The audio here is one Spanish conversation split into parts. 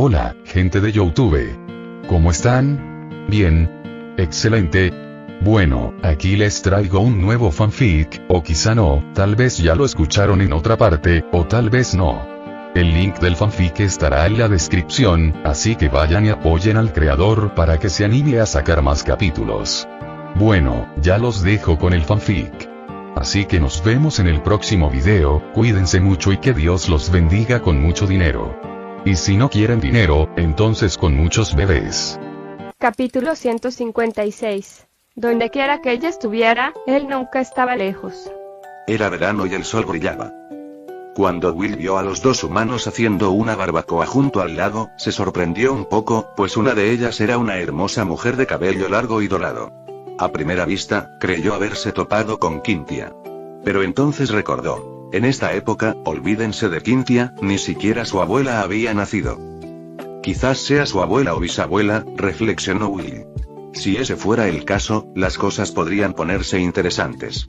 Hola, gente de YouTube. ¿Cómo están? Bien. Excelente. Bueno, aquí les traigo un nuevo fanfic, o quizá no, tal vez ya lo escucharon en otra parte, o tal vez no. El link del fanfic estará en la descripción, así que vayan y apoyen al creador para que se anime a sacar más capítulos. Bueno, ya los dejo con el fanfic. Así que nos vemos en el próximo video, cuídense mucho y que Dios los bendiga con mucho dinero. Y si no quieren dinero, entonces con muchos bebés. Capítulo 156. Donde quiera que ella estuviera, él nunca estaba lejos. Era verano y el sol brillaba. Cuando Will vio a los dos humanos haciendo una barbacoa junto al lago, se sorprendió un poco, pues una de ellas era una hermosa mujer de cabello largo y dorado. A primera vista, creyó haberse topado con Cynthia. Pero entonces recordó. En esta época, olvídense de Cynthia, ni siquiera su abuela había nacido. Quizás sea su abuela o bisabuela, reflexionó Will. Si ese fuera el caso, las cosas podrían ponerse interesantes.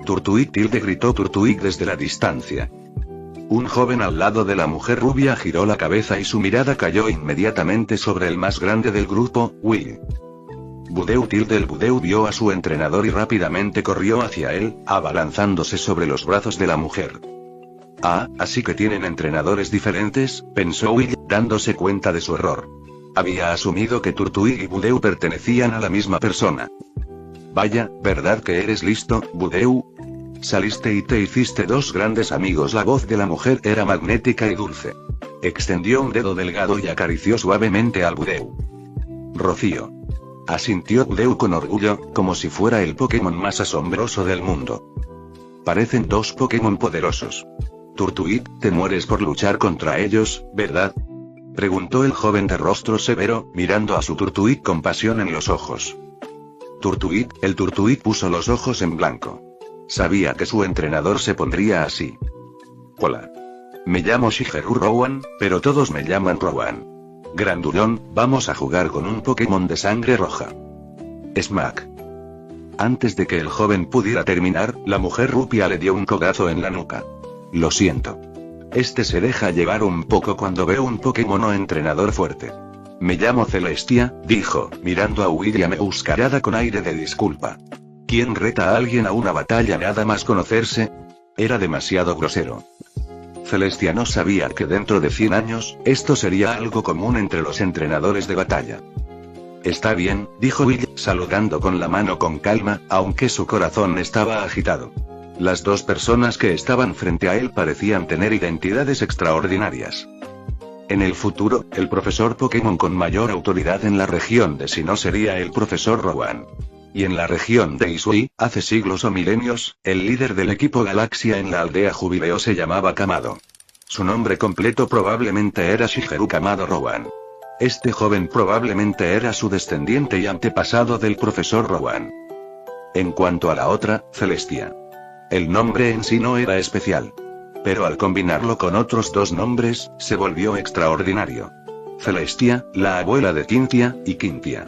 Turtuik tilde gritó Turtuik desde la distancia. Un joven al lado de la mujer rubia giró la cabeza y su mirada cayó inmediatamente sobre el más grande del grupo, Will. Budeu tilde el Budeu vio a su entrenador y rápidamente corrió hacia él, abalanzándose sobre los brazos de la mujer. Ah, así que tienen entrenadores diferentes, pensó Will, dándose cuenta de su error. Había asumido que Turtuik y Budeu pertenecían a la misma persona. Vaya, ¿verdad que eres listo, Budeu? Saliste y te hiciste dos grandes amigos. La voz de la mujer era magnética y dulce. Extendió un dedo delgado y acarició suavemente al Budeu. Rocío. Asintió Budeu con orgullo, como si fuera el Pokémon más asombroso del mundo. Parecen dos Pokémon poderosos. Turtuik, te mueres por luchar contra ellos, ¿verdad? Preguntó el joven de rostro severo, mirando a su Turtuik con pasión en los ojos. El Turtuik puso los ojos en blanco. Sabía que su entrenador se pondría así. Hola. Me llamo Shigeru Rowan, pero todos me llaman Rowan. Grandullón, vamos a jugar con un Pokémon de sangre roja. Smack. Antes de que el joven pudiera terminar, la mujer rubia le dio un codazo en la nuca. Lo siento. Este se deja llevar un poco cuando veo un Pokémon o entrenador fuerte. Me llamo Celestia, dijo, mirando a William Euskarada con aire de disculpa. ¿Quién reta a alguien a una batalla nada más conocerse? Era demasiado grosero. Celestia no sabía que dentro de 100 años, esto sería algo común entre los entrenadores de batalla. Está bien, dijo Will, saludando con la mano con calma, aunque su corazón estaba agitado. Las dos personas que estaban frente a él parecían tener identidades extraordinarias. En el futuro, el profesor Pokémon con mayor autoridad en la región de Sinnoh sería el profesor Rowan. Y en la región de Hisui, hace siglos o milenios, el líder del equipo Galaxia en la aldea Jubileo se llamaba Kamado. Su nombre completo probablemente era Shigeru Kamado Rowan. Este joven probablemente era su descendiente y antepasado del profesor Rowan. En cuanto a la otra, Celestia. El nombre en sí no era especial. Pero al combinarlo con otros dos nombres, se volvió extraordinario. Celestia, la abuela de Cynthia, y Cynthia.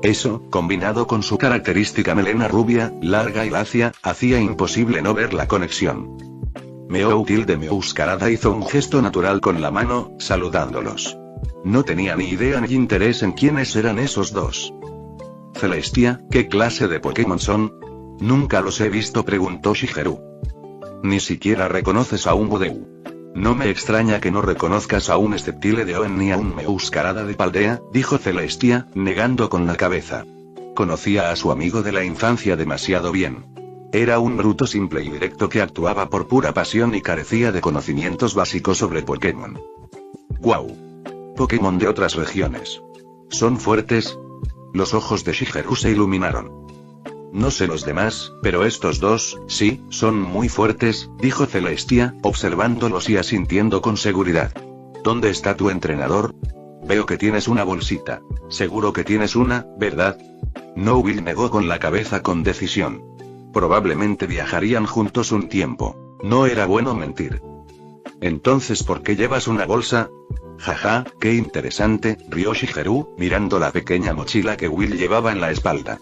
Eso, combinado con su característica melena rubia, larga y lacia, hacía imposible no ver la conexión. Meow tilde Meuskarada hizo un gesto natural con la mano, saludándolos. No tenía ni idea ni interés en quiénes eran esos dos. Celestia, ¿qué clase de Pokémon son? Nunca los he visto, preguntó Shigeru. Ni siquiera reconoces a un Budeu. No me extraña que no reconozcas a un Sceptiledeon ni a un Meuskarada de Paldea, dijo Celestia, negando con la cabeza. Conocía a su amigo de la infancia demasiado bien. Era un bruto simple y directo que actuaba por pura pasión y carecía de conocimientos básicos sobre Pokémon. ¡Guau! Pokémon de otras regiones. ¿Son fuertes? Los ojos de Shigeru se iluminaron. No sé los demás, pero estos dos, sí, son muy fuertes, dijo Celestia, observándolos y asintiendo con seguridad. ¿Dónde está tu entrenador? Veo que tienes una bolsita. Seguro que tienes una, ¿verdad? No, Will negó con la cabeza con decisión. Probablemente viajarían juntos un tiempo. No era bueno mentir. Entonces, ¿por qué llevas una bolsa? Jaja, qué interesante, rió Shigeru, mirando la pequeña mochila que Will llevaba en la espalda.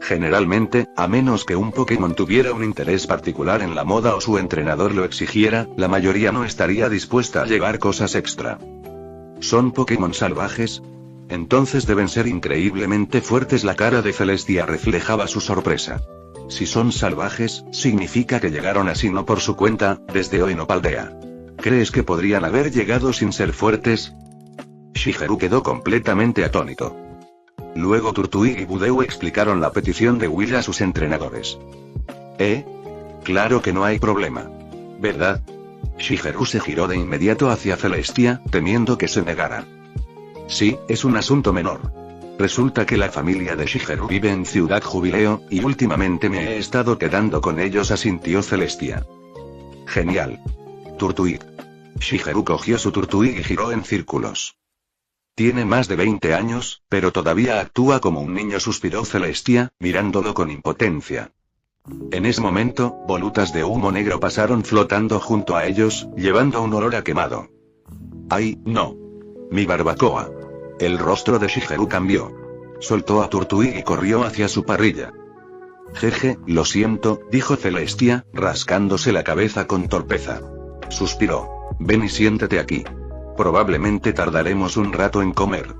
Generalmente, a menos que un Pokémon tuviera un interés particular en la moda o su entrenador lo exigiera, la mayoría no estaría dispuesta a llevar cosas extra. ¿Son Pokémon salvajes? Entonces deben ser increíblemente fuertes. La cara de Celestia reflejaba su sorpresa. Si son salvajes, significa que llegaron así no por su cuenta, desde Oenopaldea. ¿Crees que podrían haber llegado sin ser fuertes? Shigeru quedó completamente atónito. Luego Turtwig y Budew explicaron la petición de Will a sus entrenadores. Claro que no hay problema. ¿Verdad? Shigeru se giró de inmediato hacia Celestia, temiendo que se negara. Sí, es un asunto menor. Resulta que la familia de Shigeru vive en Ciudad Jubileo, y últimamente me he estado quedando con ellos, asintió Celestia. Genial. Turtwig. Shigeru cogió su Turtwig y giró en círculos. Tiene más de 20 años, pero todavía actúa como un niño, suspiró Celestia, mirándolo con impotencia. En ese momento, volutas de humo negro pasaron flotando junto a ellos, llevando un olor a quemado. ¡Ay, no! ¡Mi barbacoa! El rostro de Shigeru cambió. Soltó a Turtwig y corrió hacia su parrilla. Jeje, lo siento, dijo Celestia, rascándose la cabeza con torpeza. Suspiró. Ven y siéntate aquí. Probablemente tardaremos un rato en comer.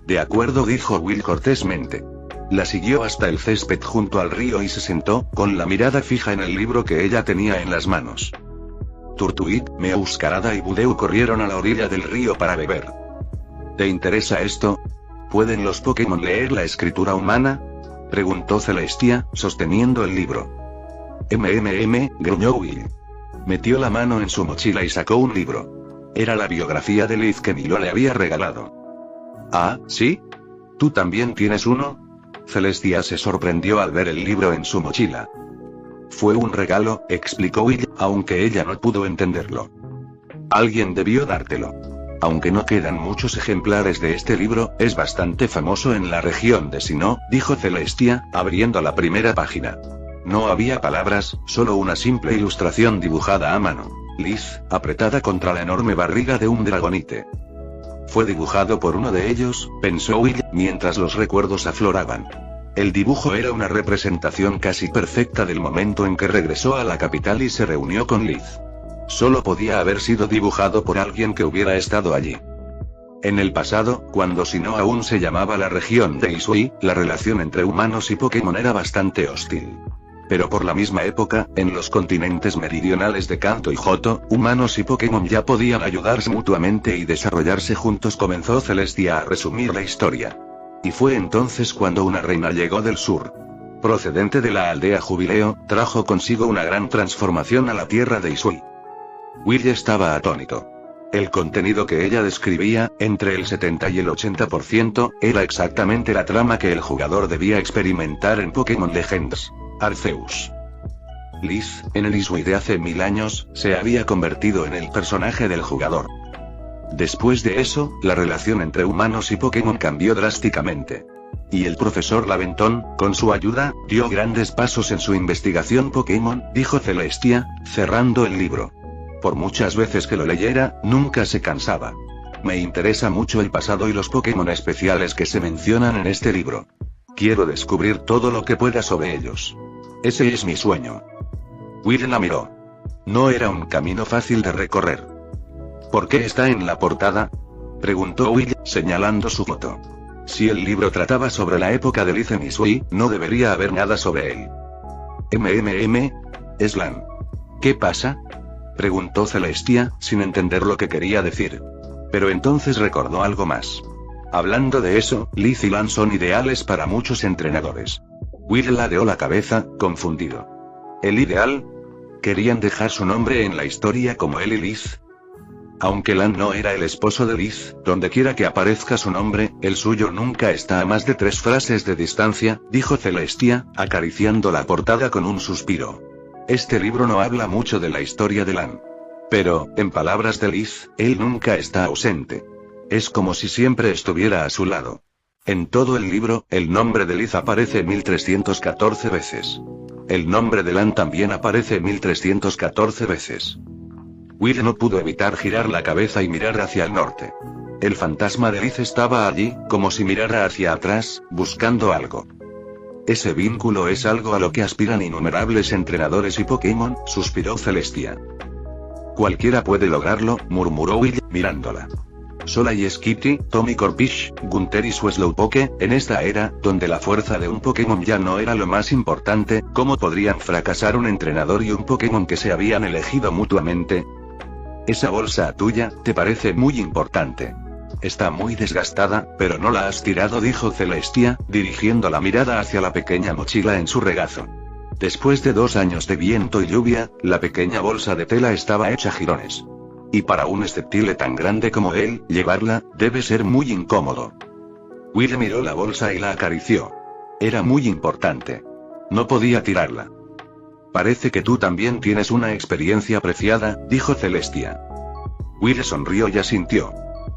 De acuerdo, dijo Will cortésmente. La siguió hasta el césped junto al río y se sentó, con la mirada fija en el libro que ella tenía en las manos. Turtwig, Meowscarada y Budew corrieron a la orilla del río para beber. ¿Te interesa esto? ¿Pueden los Pokémon leer la escritura humana? Preguntó Celestia, sosteniendo el libro. Gruñó Will. Metió la mano en su mochila y sacó un libro. Era la biografía de Liz que Milo le había regalado. ¿Ah, sí? ¿Tú también tienes uno? Celestia se sorprendió al ver el libro en su mochila. Fue un regalo, explicó Will, aunque ella no pudo entenderlo. Alguien debió dártelo. Aunque no quedan muchos ejemplares de este libro, es bastante famoso en la región de Sinnoh, dijo Celestia, abriendo la primera página. No había palabras, solo una simple ilustración dibujada a mano. Liz, apretada contra la enorme barriga de un dragonite. Fue dibujado por uno de ellos, pensó Will, mientras los recuerdos afloraban. El dibujo era una representación casi perfecta del momento en que regresó a la capital y se reunió con Liz. Solo podía haber sido dibujado por alguien que hubiera estado allí. En el pasado, cuando Sinnoh aún se llamaba la región de Hisui, la relación entre humanos y Pokémon era bastante hostil. Pero por la misma época, en los continentes meridionales de Kanto y Johto, humanos y Pokémon ya podían ayudarse mutuamente y desarrollarse juntos. Comenzó Celestia a resumir la historia. Y fue entonces cuando una reina llegó del sur. Procedente de la aldea Jubileo, trajo consigo una gran transformación a la tierra de Hisui. Will estaba atónito. El contenido que ella describía, entre el 70 y el 80%, era exactamente la trama que el jugador debía experimentar en Pokémon Legends. Arceus. Liz, en el Hisui de hace 1000 años, se había convertido en el personaje del jugador. Después de eso, la relación entre humanos y Pokémon cambió drásticamente. Y el profesor Laventon, con su ayuda, dio grandes pasos en su investigación Pokémon, dijo Celestia, cerrando el libro. Por muchas veces que lo leyera, nunca se cansaba. Me interesa mucho el pasado y los Pokémon especiales que se mencionan en este libro. Quiero descubrir todo lo que pueda sobre ellos. Ese es mi sueño. Will la miró. No era un camino fácil de recorrer. ¿Por qué está en la portada? Preguntó Will, señalando su foto. Si el libro trataba sobre la época de Liz en Hisui, no debería haber nada sobre él. Slan. ¿Qué pasa? Preguntó Celestia, sin entender lo que quería decir. Pero entonces recordó algo más. Hablando de eso, Liz y Lan son ideales para muchos entrenadores. Will ladeó la cabeza, confundido. ¿El ideal? ¿Querían dejar su nombre en la historia como él y Liz? Aunque Lan no era el esposo de Liz, donde quiera que aparezca su nombre, el suyo nunca está a más de 3 frases de distancia, dijo Celestia, acariciando la portada con un suspiro. Este libro no habla mucho de la historia de Lan. Pero, en palabras de Liz, él nunca está ausente. Es como si siempre estuviera a su lado. En todo el libro, el nombre de Liz aparece 1314 veces. El nombre de Lan también aparece 1314 veces. Will no pudo evitar girar la cabeza y mirar hacia el norte. El fantasma de Liz estaba allí, como si mirara hacia atrás, buscando algo. Ese vínculo es algo a lo que aspiran innumerables entrenadores y Pokémon, suspiró Celestia. Cualquiera puede lograrlo, murmuró Will, mirándola. Sola y Skitty, Tommy Corpish, Gunter y su Slowpoke. En esta era, donde la fuerza de un Pokémon ya no era lo más importante, ¿cómo podrían fracasar un entrenador y un Pokémon que se habían elegido mutuamente? Esa bolsa tuya, te parece muy importante. Está muy desgastada, pero no la has tirado, dijo Celestia, dirigiendo la mirada hacia la pequeña mochila en su regazo. Después de 2 años de viento y lluvia, la pequeña bolsa de tela estaba hecha jirones. Y para un Sceptile tan grande como él, llevarla, debe ser muy incómodo. Will miró la bolsa y la acarició. Era muy importante. No podía tirarla. Parece que tú también tienes una experiencia preciada, dijo Celestia. Will sonrió y asintió.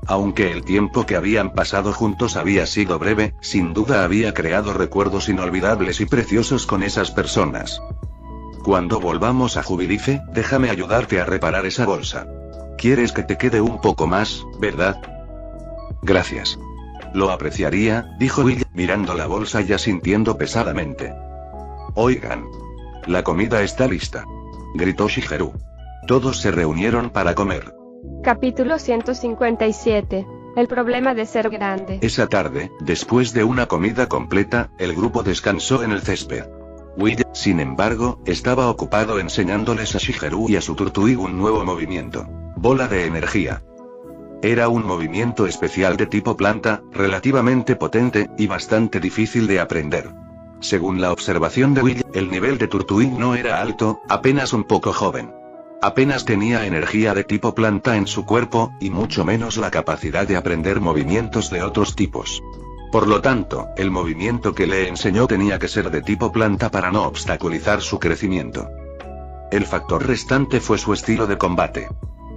Aunque el tiempo que habían pasado juntos había sido breve, sin duda había creado recuerdos inolvidables y preciosos con esas personas. Cuando volvamos a Jubilife, déjame ayudarte a reparar esa bolsa. ¿Quieres que te quede un poco más, verdad? Gracias. Lo apreciaría, dijo Will, mirando la bolsa y asintiendo pesadamente. Oigan. La comida está lista. Gritó Shigeru. Todos se reunieron para comer. Capítulo 157. El problema de ser grande. Esa tarde, después de una comida completa, el grupo descansó en el césped. Will, sin embargo, estaba ocupado enseñándoles a Shigeru y a su Turtwig un nuevo movimiento. Bola de energía. Era un movimiento especial de tipo planta, relativamente potente, y bastante difícil de aprender. Según la observación de Will, el nivel de Turtwig no era alto, apenas un poco joven. Apenas tenía energía de tipo planta en su cuerpo, y mucho menos la capacidad de aprender movimientos de otros tipos. Por lo tanto, el movimiento que le enseñó tenía que ser de tipo planta para no obstaculizar su crecimiento. El factor restante fue su estilo de combate.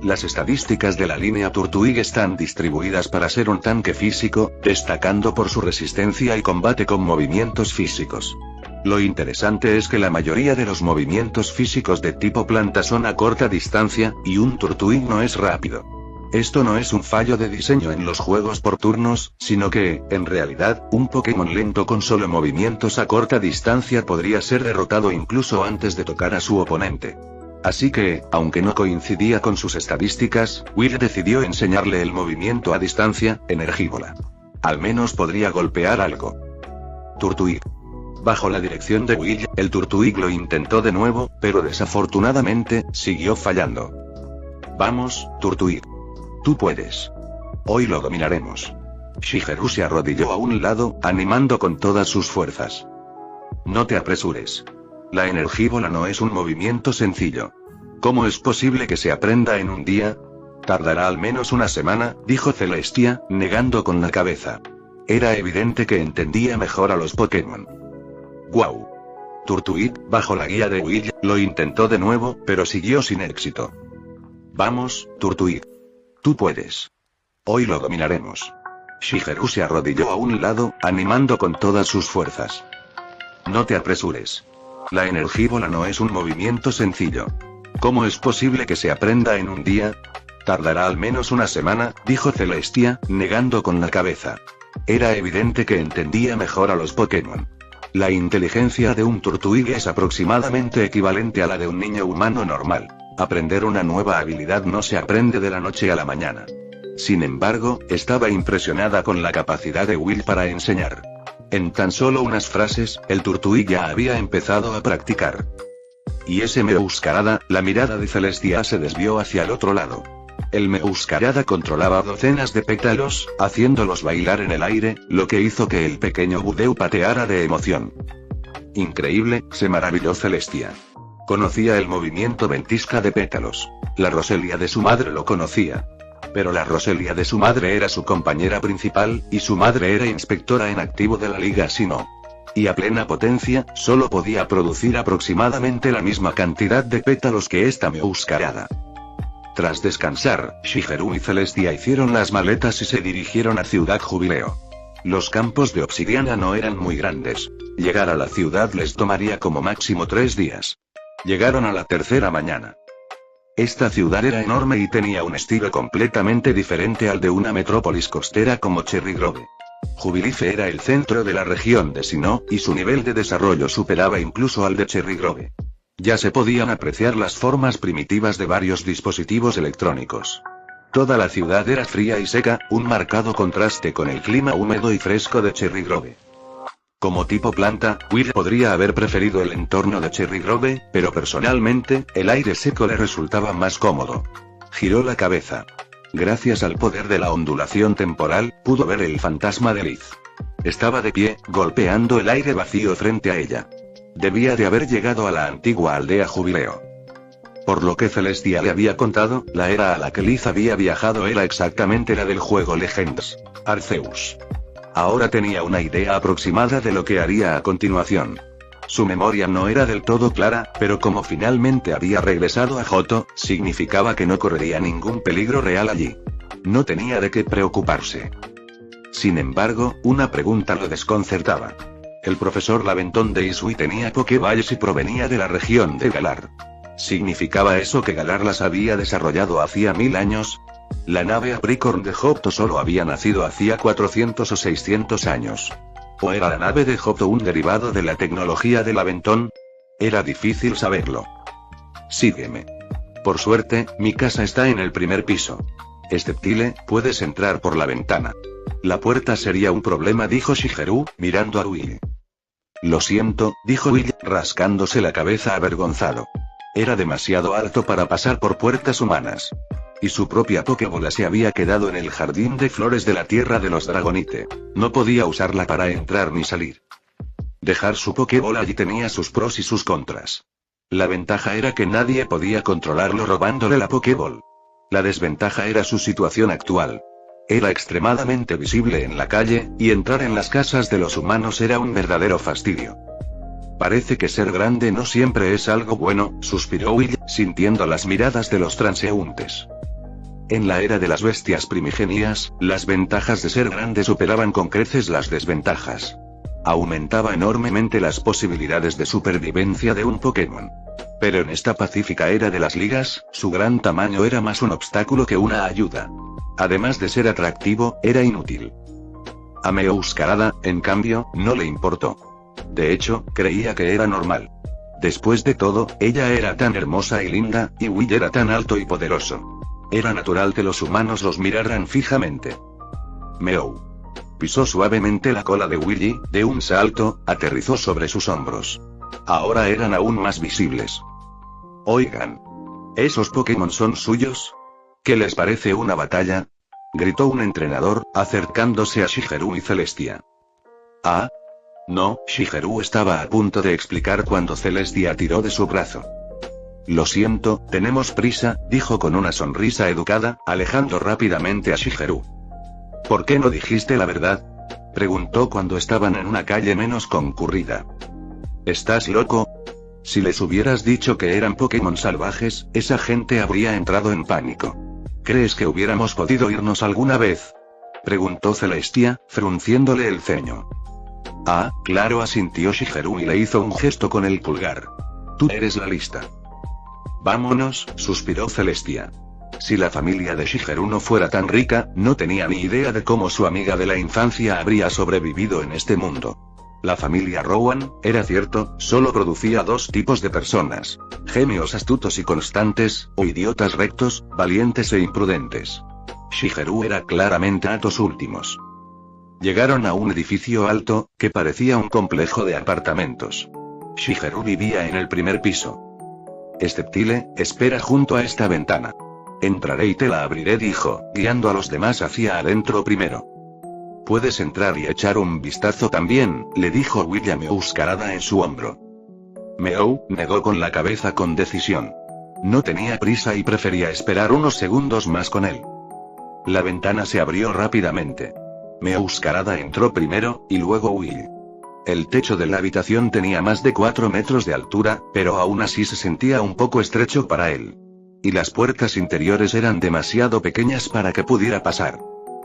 Las estadísticas de la línea Turtwig están distribuidas para ser un tanque físico, destacando por su resistencia y combate con movimientos físicos. Lo interesante es que la mayoría de los movimientos físicos de tipo planta son a corta distancia, y un Turtwig no es rápido. Esto no es un fallo de diseño en los juegos por turnos, sino que, en realidad, un Pokémon lento con solo movimientos a corta distancia podría ser derrotado incluso antes de tocar a su oponente. Así que, aunque no coincidía con sus estadísticas, Will decidió enseñarle el movimiento a distancia, Energibola. Al menos podría golpear algo. Turtwig. Bajo la dirección de Will, el Turtwig lo intentó de nuevo, pero desafortunadamente, siguió fallando. Vamos, Turtwig. Tú puedes. Hoy lo dominaremos. Shigeru se arrodilló a un lado, animando con todas sus fuerzas. No te apresures. La Energibola no es un movimiento sencillo. ¿Cómo es posible que se aprenda en un día? Tardará al menos una semana, dijo Celestia, negando con la cabeza. Era evidente que entendía mejor a los Pokémon. ¡Guau! Turtwig, bajo la guía de Will, lo intentó de nuevo, pero siguió sin éxito. Vamos, Turtwig. Tú puedes. Hoy lo dominaremos. Shigeru se arrodilló a un lado, animando con todas sus fuerzas. No te apresures. La Energibola no es un movimiento sencillo. ¿Cómo es posible que se aprenda en un día? Tardará al menos una semana, dijo Celestia, negando con la cabeza. Era evidente que entendía mejor a los Pokémon. La inteligencia de un Turtwig es aproximadamente equivalente a la de un niño humano normal. Aprender una nueva habilidad no se aprende de la noche a la mañana. Sin embargo, estaba impresionada con la capacidad de Will para enseñar. En tan solo unas frases, el Turtwig ya había empezado a practicar. Y ese Meowscarada, la mirada de Celestia se desvió hacia el otro lado. El Meowscarada controlaba docenas de pétalos, haciéndolos bailar en el aire, lo que hizo que el pequeño Budew pateara de emoción. Increíble, se maravilló Celestia. Conocía el movimiento ventisca de pétalos. La Roselia de su madre lo conocía. Pero la Roselia de su madre era su compañera principal, y su madre era inspectora en activo de la Liga Sinnoh. Y a plena potencia, solo podía producir aproximadamente la misma cantidad de pétalos que esta Meowscarada. Tras descansar, Shigeru y Celestia hicieron las maletas y se dirigieron a Ciudad Jubileo. Los campos de obsidiana no eran muy grandes. Llegar a la ciudad les tomaría como máximo 3 días. Llegaron a la tercera mañana. Esta ciudad era enorme y tenía un estilo completamente diferente al de una metrópolis costera como Cherry Grove. Jubilife era el centro de la región de Sinnoh, y su nivel de desarrollo superaba incluso al de Cherry Grove. Ya se podían apreciar las formas primitivas de varios dispositivos electrónicos. Toda la ciudad era fría y seca, un marcado contraste con el clima húmedo y fresco de Cherry Grove. Como tipo planta, Will podría haber preferido el entorno de Cherry Grove, pero personalmente, el aire seco le resultaba más cómodo. Giró la cabeza. Gracias al poder de la ondulación temporal, pudo ver el fantasma de Liz. Estaba de pie, golpeando el aire vacío frente a ella. Debía de haber llegado a la antigua aldea Jubileo. Por lo que Celestia le había contado, la era a la que Liz había viajado era exactamente la del juego Legends Arceus. Ahora tenía una idea aproximada de lo que haría a continuación. Su memoria no era del todo clara, pero como finalmente había regresado a Johto, significaba que no correría ningún peligro real allí. No tenía de qué preocuparse. Sin embargo, una pregunta lo desconcertaba. El profesor Laventon de Isui tenía Pokéballs y provenía de la región de Galar. ¿Significaba eso que Galar las había desarrollado hacía 1000 años? La nave Apricorn de Johto solo había nacido hacía 400 o 600 años. ¿O era la nave de Johto un derivado de la tecnología de Laventon? Era difícil saberlo. Sígueme. Por suerte, mi casa está en el primer piso. Sceptile, puedes entrar por la ventana. La puerta sería un problema, dijo Shigeru, mirando a Will. Lo siento, dijo Will, rascándose la cabeza avergonzado. Era demasiado alto para pasar por puertas humanas. Y su propia Pokébola se había quedado en el jardín de flores de la tierra de los Dragonite. No podía usarla para entrar ni salir. Dejar su Pokébola allí tenía sus pros y sus contras. La ventaja era que nadie podía controlarlo robándole la Pokéball. La desventaja era su situación actual. Era extremadamente visible en la calle, y entrar en las casas de los humanos era un verdadero fastidio. Parece que ser grande no siempre es algo bueno, suspiró Will, sintiendo las miradas de los transeúntes. En la era de las bestias primigenias, las ventajas de ser grande superaban con creces las desventajas. Aumentaba enormemente las posibilidades de supervivencia de un Pokémon. Pero en esta pacífica era de las ligas, su gran tamaño era más un obstáculo que una ayuda. Además de ser atractivo, era inútil. A Meowscarada, en cambio, no le importó. De hecho, creía que era normal. Después de todo, ella era tan hermosa y linda, y Will era tan alto y poderoso. Era natural que los humanos los miraran fijamente. Meow. Pisó suavemente la cola de Will y, de un salto, aterrizó sobre sus hombros. Ahora eran aún más visibles. Oigan. ¿Esos Pokémon son suyos? ¿Qué les parece una batalla? Gritó un entrenador, acercándose a Shigeru y Celestia. Ah. No, Shigeru estaba a punto de explicar cuando Celestia tiró de su brazo. Lo siento, tenemos prisa, dijo con una sonrisa educada, alejando rápidamente a Shigeru. ¿Por qué no dijiste la verdad? Preguntó cuando estaban en una calle menos concurrida. ¿Estás loco? Si les hubieras dicho que eran Pokémon salvajes, esa gente habría entrado en pánico. ¿Crees que hubiéramos podido irnos alguna vez? Preguntó Celestia, frunciéndole el ceño. Ah, claro, asintió Shigeru y le hizo un gesto con el pulgar. Tú eres la lista. Vámonos, suspiró Celestia. Si la familia de Shigeru no fuera tan rica, no tenía ni idea de cómo su amiga de la infancia habría sobrevivido en este mundo. La familia Rowan, era cierto, solo producía dos tipos de personas: genios astutos y constantes, o idiotas rectos, valientes e imprudentes. Shigeru era claramente a los últimos. Llegaron a un edificio alto, que parecía un complejo de apartamentos. Shigeru vivía en el primer piso. Sceptile, espera junto a esta ventana. Entraré y te la abriré, dijo, guiando a los demás hacia adentro primero. Puedes entrar y echar un vistazo también, le dijo William Meowscarada en su hombro. Meow negó con la cabeza con decisión. No tenía prisa y prefería esperar unos segundos más con él. La ventana se abrió rápidamente. Meowscarada entró primero, y luego Will. El techo de la habitación tenía más de 4 metros de altura, pero aún así se sentía un poco estrecho para él. Y las puertas interiores eran demasiado pequeñas para que pudiera pasar.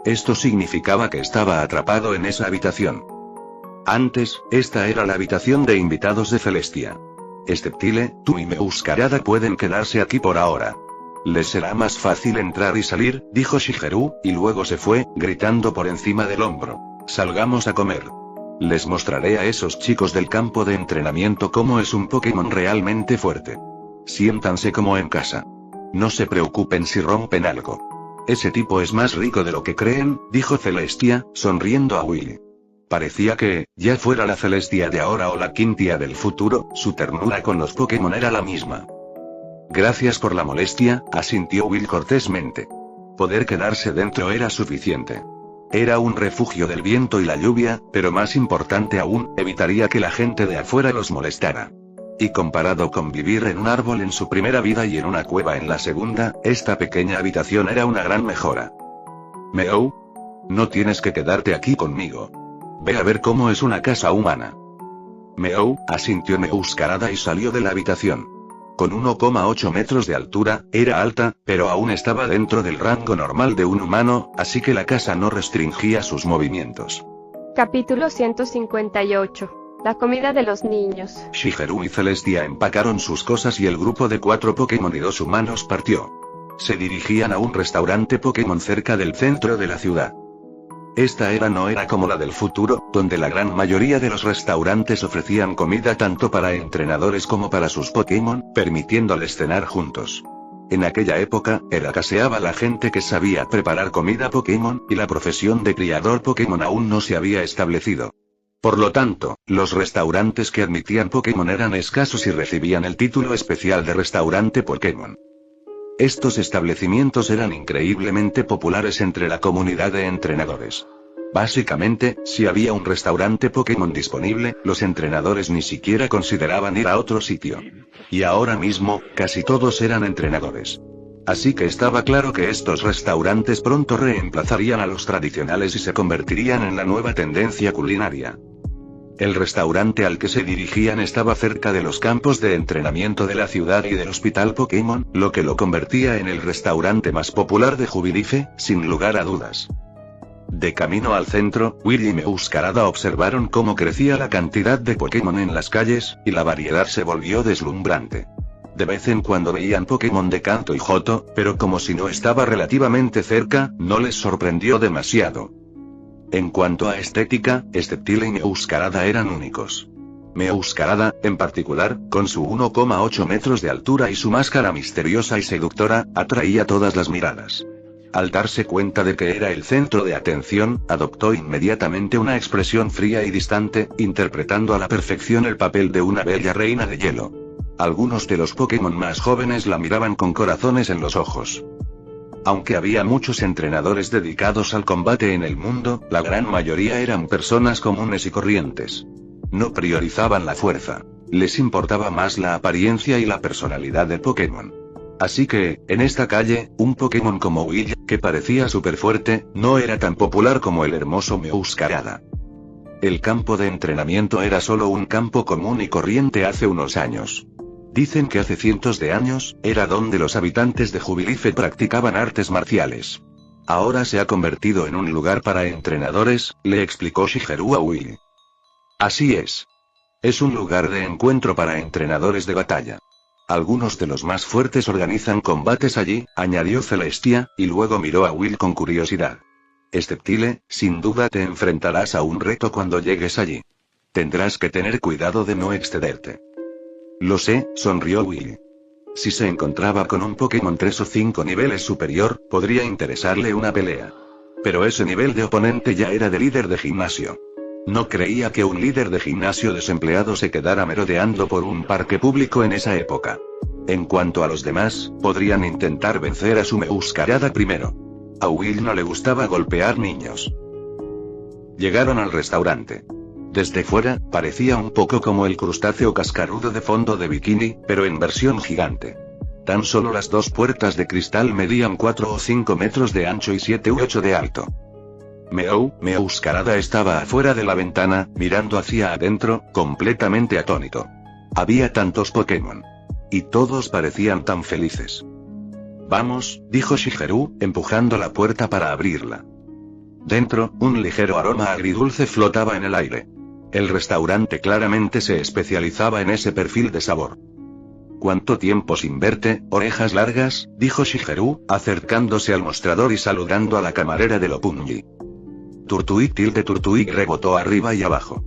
Esto significaba que estaba atrapado en esa habitación. Antes, esta era la habitación de invitados de Celestia. Sceptile, tú y Meowscarada pueden quedarse aquí por ahora. Les será más fácil entrar y salir, dijo Shigeru, y luego se fue, gritando por encima del hombro. Salgamos a comer. Les mostraré a esos chicos del campo de entrenamiento cómo es un Pokémon realmente fuerte. Siéntanse como en casa. No se preocupen si rompen algo. Ese tipo es más rico de lo que creen, dijo Celestia, sonriendo a Willy. Parecía que, ya fuera la Celestia de ahora o la Quintia del futuro, su ternura con los Pokémon era la misma. Gracias por la molestia, asintió Will cortésmente. Poder quedarse dentro era suficiente. Era un refugio del viento y la lluvia, pero más importante aún, evitaría que la gente de afuera los molestara. Y comparado con vivir en un árbol en su primera vida y en una cueva en la segunda, esta pequeña habitación era una gran mejora. Meow. No tienes que quedarte aquí conmigo. Ve a ver cómo es una casa humana. Meow, asintió Meowscarada y salió de la habitación. Con 1,8 metros de altura, era alta, pero aún estaba dentro del rango normal de un humano, así que la casa no restringía sus movimientos. Capítulo 158. La comida de los niños. Shigeru y Celestia empacaron sus cosas y el grupo de 4 Pokémon y 2 humanos partió. Se dirigían a un restaurante Pokémon cerca del centro de la ciudad. Esta era no era como la del futuro, donde la gran mayoría de los restaurantes ofrecían comida tanto para entrenadores como para sus Pokémon, permitiéndoles cenar juntos. En aquella época, escaseaba la gente que sabía preparar comida Pokémon, y la profesión de criador Pokémon aún no se había establecido. Por lo tanto, los restaurantes que admitían Pokémon eran escasos y recibían el título especial de restaurante Pokémon. Estos establecimientos eran increíblemente populares entre la comunidad de entrenadores. Básicamente, si había un restaurante Pokémon disponible, los entrenadores ni siquiera consideraban ir a otro sitio. Y ahora mismo, casi todos eran entrenadores. Así que estaba claro que estos restaurantes pronto reemplazarían a los tradicionales y se convertirían en la nueva tendencia culinaria. El restaurante al que se dirigían estaba cerca de los campos de entrenamiento de la ciudad y del hospital Pokémon, lo que lo convertía en el restaurante más popular de Jubilife, sin lugar a dudas. De camino al centro, Will y Meowscarada observaron cómo crecía la cantidad de Pokémon en las calles, y la variedad se volvió deslumbrante. De vez en cuando veían Pokémon de Kanto y Johto, pero como si no estaba relativamente cerca, no les sorprendió demasiado. En cuanto a estética, Sceptile y Meowscarada eran únicos. Meowscarada, en particular, con su 1,8 metros de altura y su máscara misteriosa y seductora, atraía todas las miradas. Al darse cuenta de que era el centro de atención, adoptó inmediatamente una expresión fría y distante, interpretando a la perfección el papel de una bella reina de hielo. Algunos de los Pokémon más jóvenes la miraban con corazones en los ojos. Aunque había muchos entrenadores dedicados al combate en el mundo, la gran mayoría eran personas comunes y corrientes. No priorizaban la fuerza. Les importaba más la apariencia y la personalidad del Pokémon. Así que, en esta calle, un Pokémon como Will, que parecía súper fuerte, no era tan popular como el hermoso Meowscarada. El campo de entrenamiento era solo un campo común y corriente hace unos años. Dicen que hace cientos de años, era donde los habitantes de Jubilife practicaban artes marciales. Ahora se ha convertido en un lugar para entrenadores, le explicó Shigeru a Will. Así es. Es un lugar de encuentro para entrenadores de batalla. Algunos de los más fuertes organizan combates allí, añadió Celestia, y luego miró a Will con curiosidad. Sceptile, sin duda te enfrentarás a un reto cuando llegues allí. Tendrás que tener cuidado de no excederte. Lo sé, sonrió Will. Si se encontraba con un Pokémon 3 o 5 niveles superior, podría interesarle una pelea. Pero ese nivel de oponente ya era de líder de gimnasio. No creía que un líder de gimnasio desempleado se quedara merodeando por un parque público en esa época. En cuanto a los demás, podrían intentar vencer a su Meowscarada primero. A Will no le gustaba golpear niños. Llegaron al restaurante. Desde fuera, parecía un poco como el crustáceo cascarudo de fondo de bikini, pero en versión gigante. Tan solo las dos puertas de cristal medían 4 o 5 metros de ancho y 7 u 8 de alto. Meowscarada estaba afuera de la ventana, mirando hacia adentro, completamente atónito. Había tantos Pokémon. Y todos parecían tan felices. Vamos, dijo Shigeru, empujando la puerta para abrirla. Dentro, un ligero aroma agridulce flotaba en el aire. El restaurante claramente se especializaba en ese perfil de sabor. ¿Cuánto tiempo sin verte, orejas largas?, dijo Shigeru, acercándose al mostrador y saludando a la camarera de Lopunji. Turtuig rebotó arriba y abajo.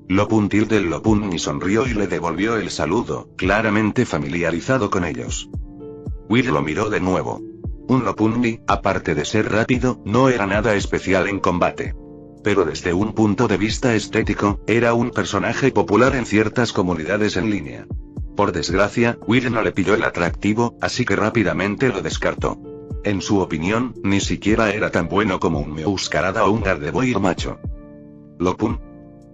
Lopunji sonrió y le devolvió el saludo, claramente familiarizado con ellos. Will lo miró de nuevo. un Lopunny, aparte de ser rápido, no era nada especial en combate. Pero desde un punto de vista estético, era un personaje popular en ciertas comunidades en línea. Por desgracia, Will no le pilló el atractivo, así que rápidamente lo descartó. En su opinión, ni siquiera era tan bueno como un Meowscarada o un Gardevoir macho. Lopun.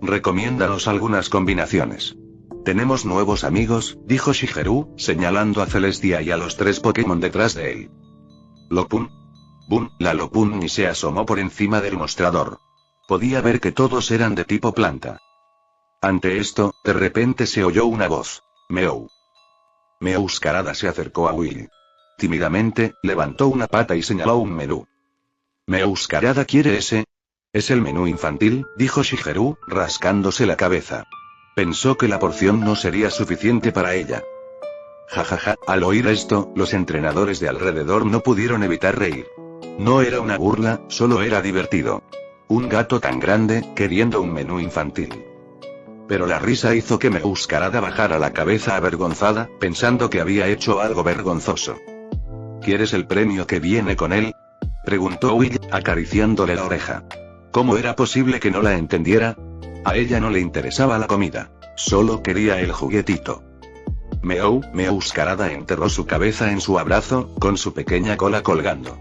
Recomiéndanos algunas combinaciones. Tenemos nuevos amigos, dijo Shigeru, señalando a Celestia y a los 3 Pokémon detrás de él. Lopun. Boom, la Lopunny se asomó por encima del mostrador. Podía ver que todos eran de tipo planta. Ante esto, de repente se oyó una voz. Meow. Meowscarada se acercó a Will. Tímidamente, levantó una pata y señaló un menú. ¿Meowscarada quiere ese? Es el menú infantil, dijo Shigeru, rascándose la cabeza. Pensó que la porción no sería suficiente para ella. Jajaja, al oír esto, los entrenadores de alrededor no pudieron evitar reír. No era una burla, solo era divertido. Un gato tan grande, queriendo un menú infantil. Pero la risa hizo que Meowscarada bajara la cabeza avergonzada, pensando que había hecho algo vergonzoso. ¿Quieres el premio que viene con él? Preguntó Will, acariciándole la oreja. ¿Cómo era posible que no la entendiera? A ella no le interesaba la comida, solo quería el juguetito. Meowscarada enterró su cabeza en su abrazo, con su pequeña cola colgando.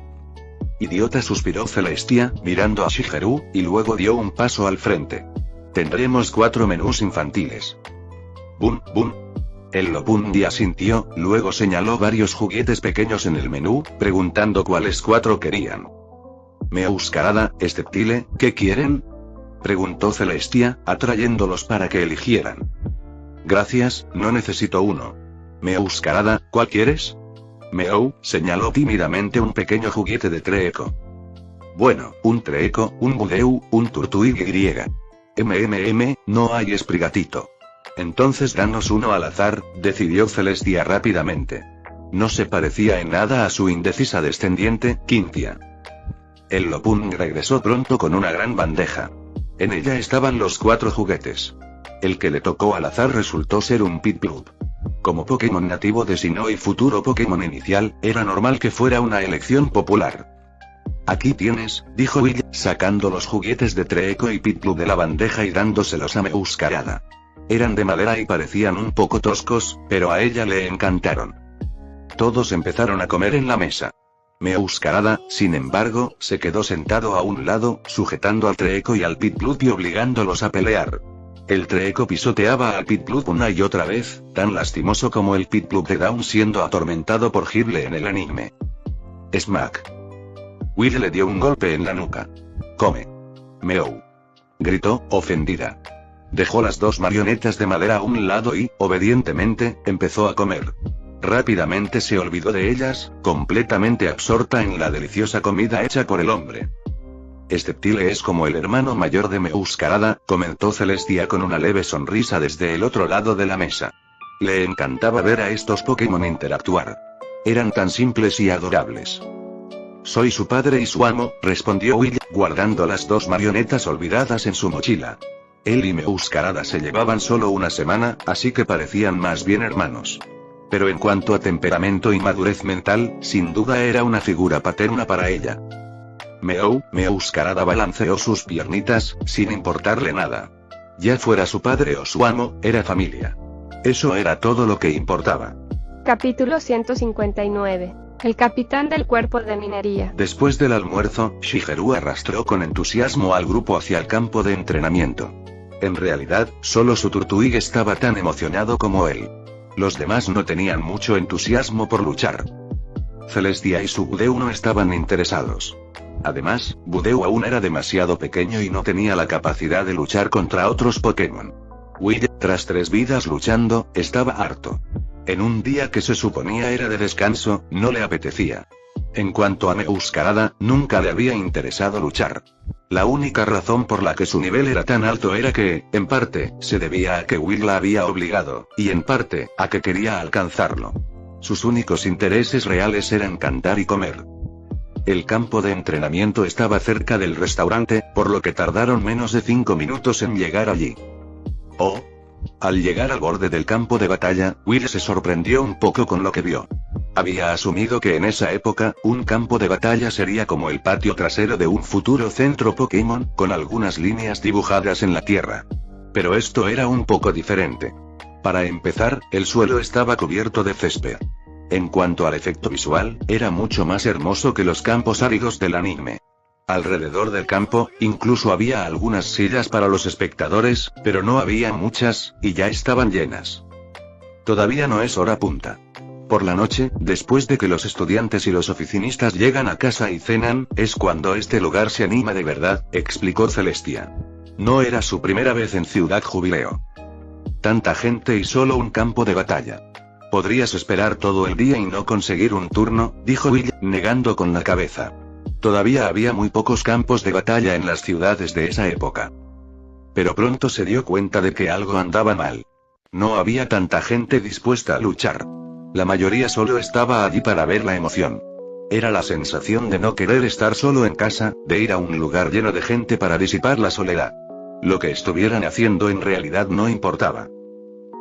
Idiota, suspiró Celestia, mirando a Shigeru, y luego dio un paso al frente. Tendremos 4 menús infantiles. Boom, boom. El Lopunny asintió, luego señaló varios juguetes pequeños en el menú, preguntando cuáles 4 querían. Meowscarada, Steptile, ¿qué quieren? Preguntó Celestia, atrayéndolos para que eligieran. Gracias, no necesito uno. Meowscarada, ¿cuál quieres? Meow, señaló tímidamente un pequeño juguete de Treecko. Bueno, un Treecko, un Budew, un Turtwig y... no hay Sprigatito. Entonces danos uno al azar, decidió Celestia rápidamente. No se parecía en nada a su indecisa descendiente, Cynthia. El Lopunny regresó pronto con una gran bandeja. En ella estaban los 4 juguetes. El que le tocó al azar resultó ser un Piplup. Como Pokémon nativo de Sinnoh y futuro Pokémon inicial, era normal que fuera una elección popular. Aquí tienes, dijo Will, sacando los juguetes de Treecko y Piplup de la bandeja y dándoselos a Meowscarada. Eran de madera y parecían un poco toscos, pero a ella le encantaron. Todos empezaron a comer en la mesa. Meowscarada, sin embargo, se quedó sentado a un lado, sujetando al Treecko y al Piplup y obligándolos a pelear. El Treecko pisoteaba al Piplup una y otra vez, tan lastimoso como el Piplup de Dawn siendo atormentado por Gible en el anime. Smack. Will le dio un golpe en la nuca. Come. Meow. Gritó, ofendida. Dejó las 2 marionetas de madera a un lado y, obedientemente, empezó a comer. Rápidamente se olvidó de ellas, completamente absorta en la deliciosa comida hecha por el hombre. Steptile es como el hermano mayor de Meowscarada, comentó Celestia con una leve sonrisa desde el otro lado de la mesa. Le encantaba ver a estos Pokémon interactuar. Eran tan simples y adorables. Soy su padre y su amo, respondió Will, guardando las 2 marionetas olvidadas en su mochila. Él y Meowscarada se llevaban solo una semana, así que parecían más bien hermanos. Pero en cuanto a temperamento y madurez mental, sin duda era una figura paterna para ella. Meowscarada balanceó sus piernitas, sin importarle nada. Ya fuera su padre o su amo, era familia. Eso era todo lo que importaba. Capítulo 159. El capitán del cuerpo de minería. Después del almuerzo, Shigeru arrastró con entusiasmo al grupo hacia el campo de entrenamiento. En realidad, solo su Turtwig estaba tan emocionado como él. Los demás no tenían mucho entusiasmo por luchar. Celestia y su Budew no estaban interesados. Además, Budew aún era demasiado pequeño y no tenía la capacidad de luchar contra otros Pokémon. Will, tras 3 vidas luchando, estaba harto. En un día que se suponía era de descanso, no le apetecía. En cuanto a Meowscarada, nunca le había interesado luchar. La única razón por la que su nivel era tan alto era que, en parte, se debía a que Will la había obligado, y en parte, a que quería alcanzarlo. Sus únicos intereses reales eran cantar y comer. El campo de entrenamiento estaba cerca del restaurante, por lo que tardaron menos de 5 minutos en llegar allí. Oh. Al llegar al borde del campo de batalla, Will se sorprendió un poco con lo que vio. Había asumido que en esa época, un campo de batalla sería como el patio trasero de un futuro centro Pokémon, con algunas líneas dibujadas en la tierra. Pero esto era un poco diferente. Para empezar, el suelo estaba cubierto de césped. En cuanto al efecto visual, era mucho más hermoso que los campos áridos del anime. Alrededor del campo, incluso había algunas sillas para los espectadores, pero no había muchas, y ya estaban llenas. Todavía no es hora punta. Por la noche, después de que los estudiantes y los oficinistas llegan a casa y cenan, es cuando este lugar se anima de verdad, explicó Celestia. No era su primera vez en Ciudad Jubileo. Tanta gente y solo un campo de batalla. Podrías esperar todo el día y no conseguir un turno, dijo Will, negando con la cabeza. Todavía había muy pocos campos de batalla en las ciudades de esa época. Pero pronto se dio cuenta de que algo andaba mal. No había tanta gente dispuesta a luchar. La mayoría solo estaba allí para ver la emoción. Era la sensación de no querer estar solo en casa, de ir a un lugar lleno de gente para disipar la soledad. Lo que estuvieran haciendo en realidad no importaba.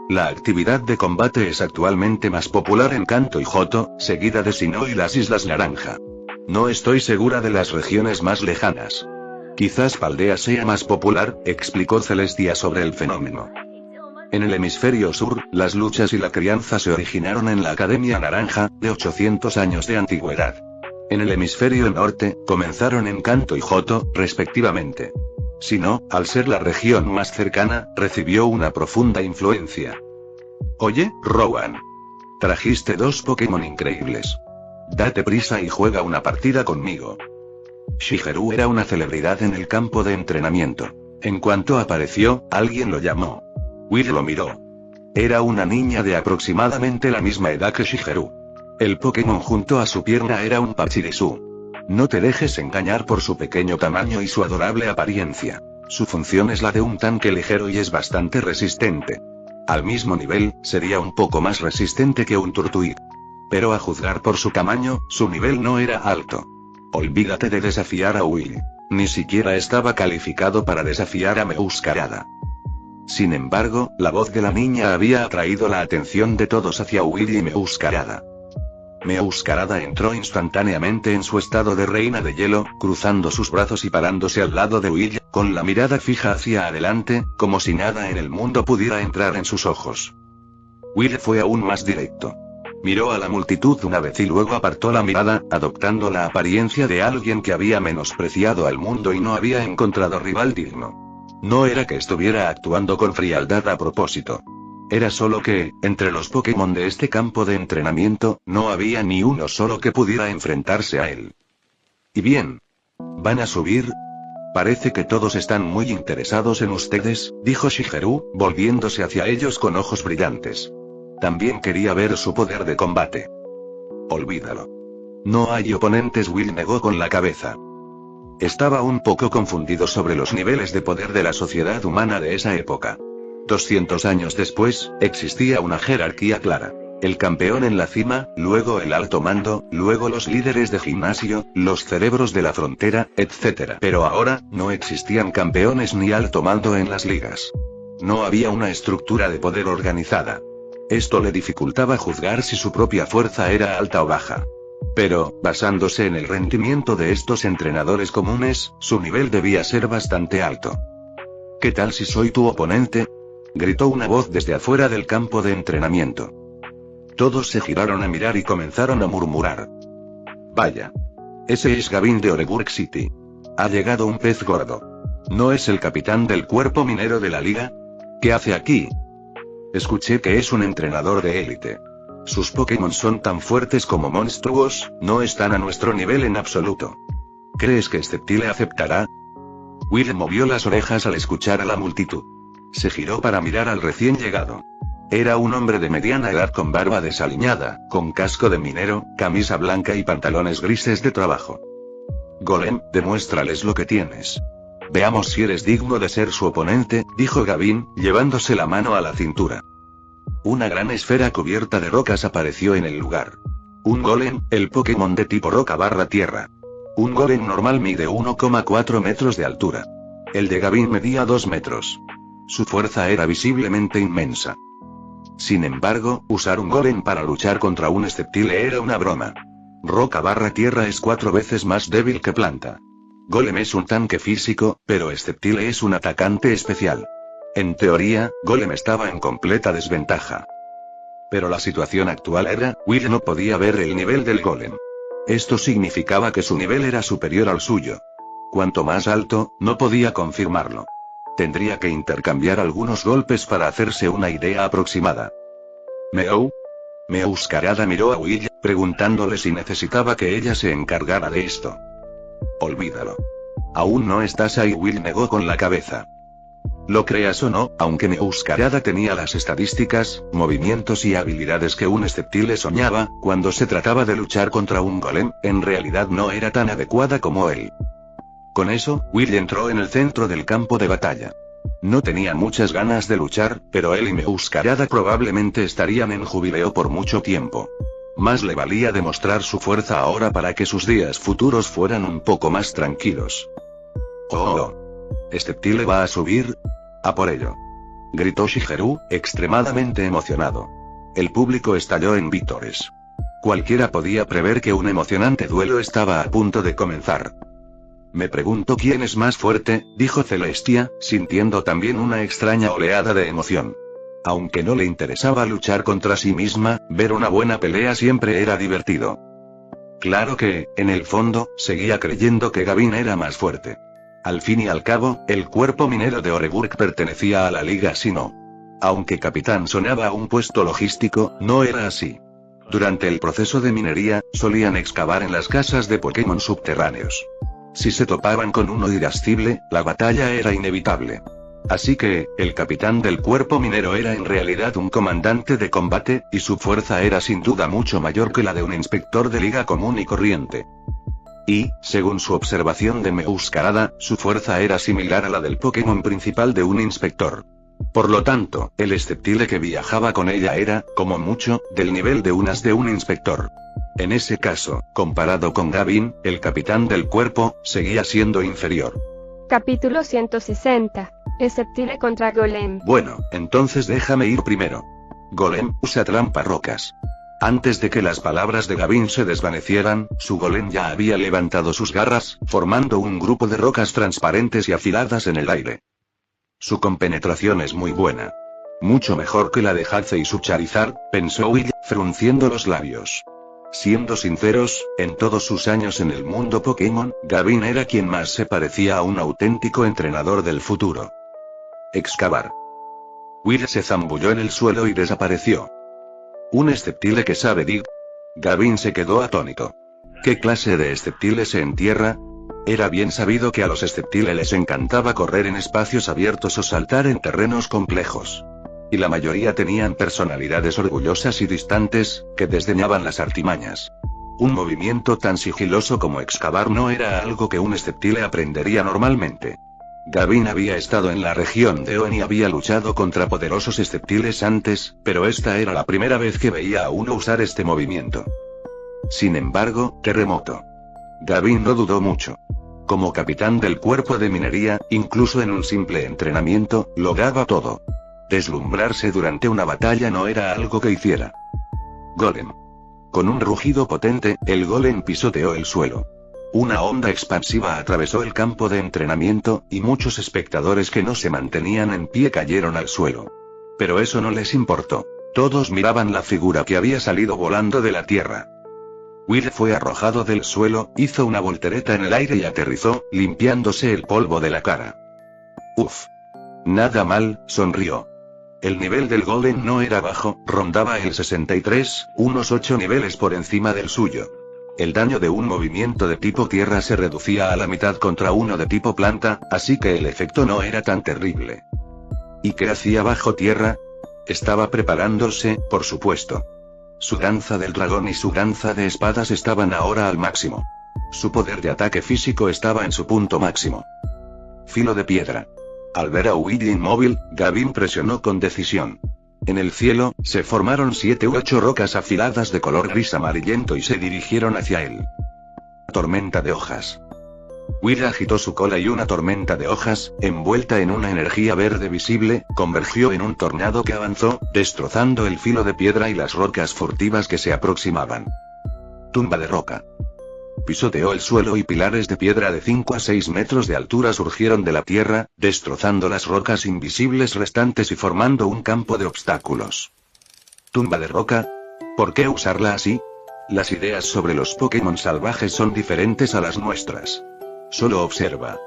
La actividad de combate es actualmente más popular en Kanto y Johto, seguida de Sinnoh y las Islas Naranja. No estoy segura de las regiones más lejanas. Quizás Paldea sea más popular, explicó Celestia sobre el fenómeno. En el hemisferio sur, las luchas y la crianza se originaron en la Academia Naranja, de 800 años de antigüedad. En el hemisferio norte, comenzaron en Kanto y Johto, respectivamente. Sinnoh, al ser la región más cercana, recibió una profunda influencia. Oye, Rowan. Trajiste 2 Pokémon increíbles. Date prisa y juega una partida conmigo. Shigeru era una celebridad en el campo de entrenamiento. En cuanto apareció, alguien lo llamó. Will lo miró. Era una niña de aproximadamente la misma edad que Shigeru. El Pokémon junto a su pierna era un Pachirisu. No te dejes engañar por su pequeño tamaño y su adorable apariencia. Su función es la de un tanque ligero y es bastante resistente. Al mismo nivel, sería un poco más resistente que un Turtwig. Pero a juzgar por su tamaño, su nivel no era alto. Olvídate de desafiar a Will. Ni siquiera estaba calificado para desafiar a Meowscarada. Sin embargo, la voz de la niña había atraído la atención de todos hacia Will y Meowscarada. Meowscarada entró instantáneamente en su estado de reina de hielo, cruzando sus brazos y parándose al lado de Will, con la mirada fija hacia adelante, como si nada en el mundo pudiera entrar en sus ojos. Will fue aún más directo. Miró a la multitud una vez y luego apartó la mirada, adoptando la apariencia de alguien que había menospreciado al mundo y no había encontrado rival digno. No era que estuviera actuando con frialdad a propósito. Era solo que, entre los Pokémon de este campo de entrenamiento, no había ni uno solo que pudiera enfrentarse a él. ¿Y bien? ¿Van a subir? Parece que todos están muy interesados en ustedes, dijo Shigeru, volviéndose hacia ellos con ojos brillantes. También quería ver su poder de combate. Olvídalo. No hay oponentes, Will negó con la cabeza. Estaba un poco confundido sobre los niveles de poder de la sociedad humana de esa época. 200 años después, existía una jerarquía clara. El campeón en la cima, luego el alto mando, luego los líderes de gimnasio, los cerebros de la frontera, etc. Pero ahora, no existían campeones ni alto mando en las ligas. No había una estructura de poder organizada. Esto le dificultaba juzgar si su propia fuerza era alta o baja. Pero, basándose en el rendimiento de estos entrenadores comunes, su nivel debía ser bastante alto. ¿Qué tal si soy tu oponente?, gritó una voz desde afuera del campo de entrenamiento. Todos se giraron a mirar y comenzaron a murmurar. Vaya. Ese es Gavin de Oreburgh City. Ha llegado un pez gordo. ¿No es el capitán del cuerpo minero de la liga? ¿Qué hace aquí? Escuché que es un entrenador de élite. Sus Pokémon son tan fuertes como monstruos, no están a nuestro nivel en absoluto. ¿Crees que Sceptile aceptará? Will movió las orejas al escuchar a la multitud. Se giró para mirar al recién llegado. Era un hombre de mediana edad con barba desaliñada, con casco de minero, camisa blanca y pantalones grises de trabajo. Golem, demuéstrales lo que tienes. Veamos si eres digno de ser su oponente, dijo Gavin, llevándose la mano a la cintura. Una gran esfera cubierta de rocas apareció en el lugar. Un golem, el Pokémon de tipo roca/tierra. Un golem normal mide 1,4 metros de altura. El de Gavin medía 2 metros. Su fuerza era visiblemente inmensa. Sin embargo, usar un golem para luchar contra un Sceptile era una broma. Roca/tierra es 4 veces más débil que planta. Golem es un tanque físico, pero Sceptile es un atacante especial. En teoría, Golem estaba en completa desventaja. Pero la situación actual era, Will no podía ver el nivel del Golem. Esto significaba que su nivel era superior al suyo. Cuanto más alto, no podía confirmarlo. Tendría que intercambiar algunos golpes para hacerse una idea aproximada. ¿Meow? Meowscarada miró a Will, preguntándole si necesitaba que ella se encargara de esto. Olvídalo. Aún no estás ahí, Will negó con la cabeza. Lo creas o no, aunque Meowscarada tenía las estadísticas, movimientos y habilidades que un Sceptile soñaba, cuando se trataba de luchar contra un golem, en realidad no era tan adecuada como él. Con eso, Will entró en el centro del campo de batalla. No tenía muchas ganas de luchar, pero él y Meowscarada probablemente estarían en jubileo por mucho tiempo. Más le valía demostrar su fuerza ahora para que sus días futuros fueran un poco más tranquilos. ¡Oh! ¿Sceptile va a subir? ¡A por ello!, gritó Shigeru, extremadamente emocionado. El público estalló en vítores. Cualquiera podía prever que un emocionante duelo estaba a punto de comenzar. Me pregunto quién es más fuerte, dijo Celestia, sintiendo también una extraña oleada de emoción. Aunque no le interesaba luchar contra sí misma, ver una buena pelea siempre era divertido. Claro que, en el fondo, seguía creyendo que Gavin era más fuerte. Al fin y al cabo, el cuerpo minero de Oreburg pertenecía a la Liga Sinnoh. Aunque capitán sonaba a un puesto logístico, no era así. Durante el proceso de minería, solían excavar en las casas de Pokémon subterráneos. Si se topaban con uno irascible, la batalla era inevitable. Así que, el capitán del cuerpo minero era en realidad un comandante de combate, y su fuerza era sin duda mucho mayor que la de un inspector de liga común y corriente. Y, según su observación de Meowscarada, su fuerza era similar a la del Pokémon principal de un inspector. Por lo tanto, el Sceptile que viajaba con ella era, como mucho, del nivel de un as de un inspector. En ese caso, comparado con Gavin, el capitán del cuerpo, seguía siendo inferior. Capítulo 160. Sceptile contra Golem. Bueno, entonces déjame ir primero. Golem usa trampa rocas. Antes de que las palabras de Gavin se desvanecieran, su golem ya había levantado sus garras, formando un grupo de rocas transparentes y afiladas en el aire. Su compenetración es muy buena. Mucho mejor que la de Hatze y su Charizard, pensó Will, frunciendo los labios. Siendo sinceros, en todos sus años en el mundo Pokémon, Gavin era quien más se parecía a un auténtico entrenador del futuro. Excavar. Will se zambulló en el suelo y desapareció. ¿Un Sceptile que sabe dig? Gavin se quedó atónito. ¿Qué clase de Sceptile se entierra? Era bien sabido que a los Sceptile les encantaba correr en espacios abiertos o saltar en terrenos complejos. Y la mayoría tenían personalidades orgullosas y distantes, que desdeñaban las artimañas. Un movimiento tan sigiloso como excavar no era algo que un Sceptile aprendería normalmente. Gavin había estado en la región de Hoenn y había luchado contra poderosos Sceptiles antes, pero esta era la primera vez que veía a uno usar este movimiento. Sin embargo, terremoto. Gavin no dudó mucho. Como capitán del cuerpo de minería, incluso en un simple entrenamiento, lo daba todo. Deslumbrarse durante una batalla no era algo que hiciera. Golem. Con un rugido potente, el golem pisoteó el suelo. Una onda expansiva atravesó el campo de entrenamiento, y muchos espectadores que no se mantenían en pie cayeron al suelo. Pero eso no les importó. Todos miraban la figura que había salido volando de la tierra. Will fue arrojado del suelo, hizo una voltereta en el aire y aterrizó, limpiándose el polvo de la cara. Uf. Nada mal, sonrió. El nivel del golem no era bajo, rondaba el 63, unos 8 niveles por encima del suyo. El daño de un movimiento de tipo tierra se reducía a la mitad contra uno de tipo planta, así que el efecto no era tan terrible. ¿Y qué hacía bajo tierra? Estaba preparándose, por supuesto. Su danza del dragón y su danza de espadas estaban ahora al máximo. Su poder de ataque físico estaba en su punto máximo. Filo de piedra. Al ver a Will inmóvil, Gavin presionó con decisión. En el cielo, se formaron 7 u 8 rocas afiladas de color gris amarillento y se dirigieron hacia él. Tormenta de hojas. Will agitó su cola y una tormenta de hojas, envuelta en una energía verde visible, convergió en un tornado que avanzó, destrozando el filo de piedra y las rocas furtivas que se aproximaban. Tumba de roca. Pisoteó el suelo y pilares de piedra de 5 a 6 metros de altura surgieron de la tierra, destrozando las rocas invisibles restantes y formando un campo de obstáculos. ¿Tumba de roca? ¿Por qué usarla así? Las ideas sobre los Pokémon salvajes son diferentes a las nuestras. Solo observa.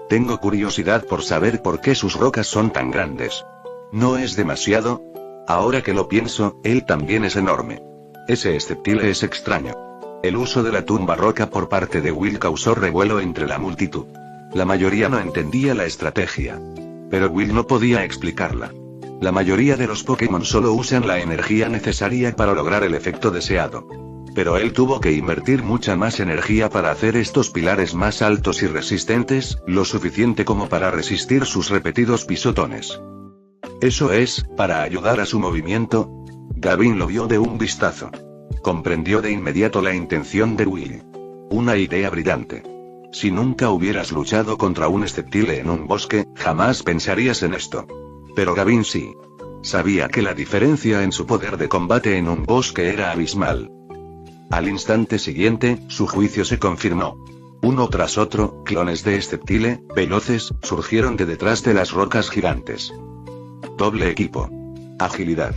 Tengo curiosidad por saber por qué sus rocas son tan grandes. ¿No es demasiado? Ahora que lo pienso, él también es enorme. Ese Sceptile es extraño. El uso de la tumba roca por parte de Will causó revuelo entre la multitud. La mayoría no entendía la estrategia. Pero Will no podía explicarla. La mayoría de los Pokémon solo usan la energía necesaria para lograr el efecto deseado. Pero él tuvo que invertir mucha más energía para hacer estos pilares más altos y resistentes, lo suficiente como para resistir sus repetidos pisotones. Eso es, para ayudar a su movimiento. Gavin lo vio de un vistazo. Comprendió de inmediato la intención de Will. Una idea brillante. Si nunca hubieras luchado contra un Sceptile en un bosque, jamás pensarías en esto. Pero Gavin sí. Sabía que la diferencia en su poder de combate en un bosque era abismal. Al instante siguiente, su juicio se confirmó. Uno tras otro, clones de Sceptile, veloces, surgieron de detrás de las rocas gigantes. Doble equipo. Agilidad.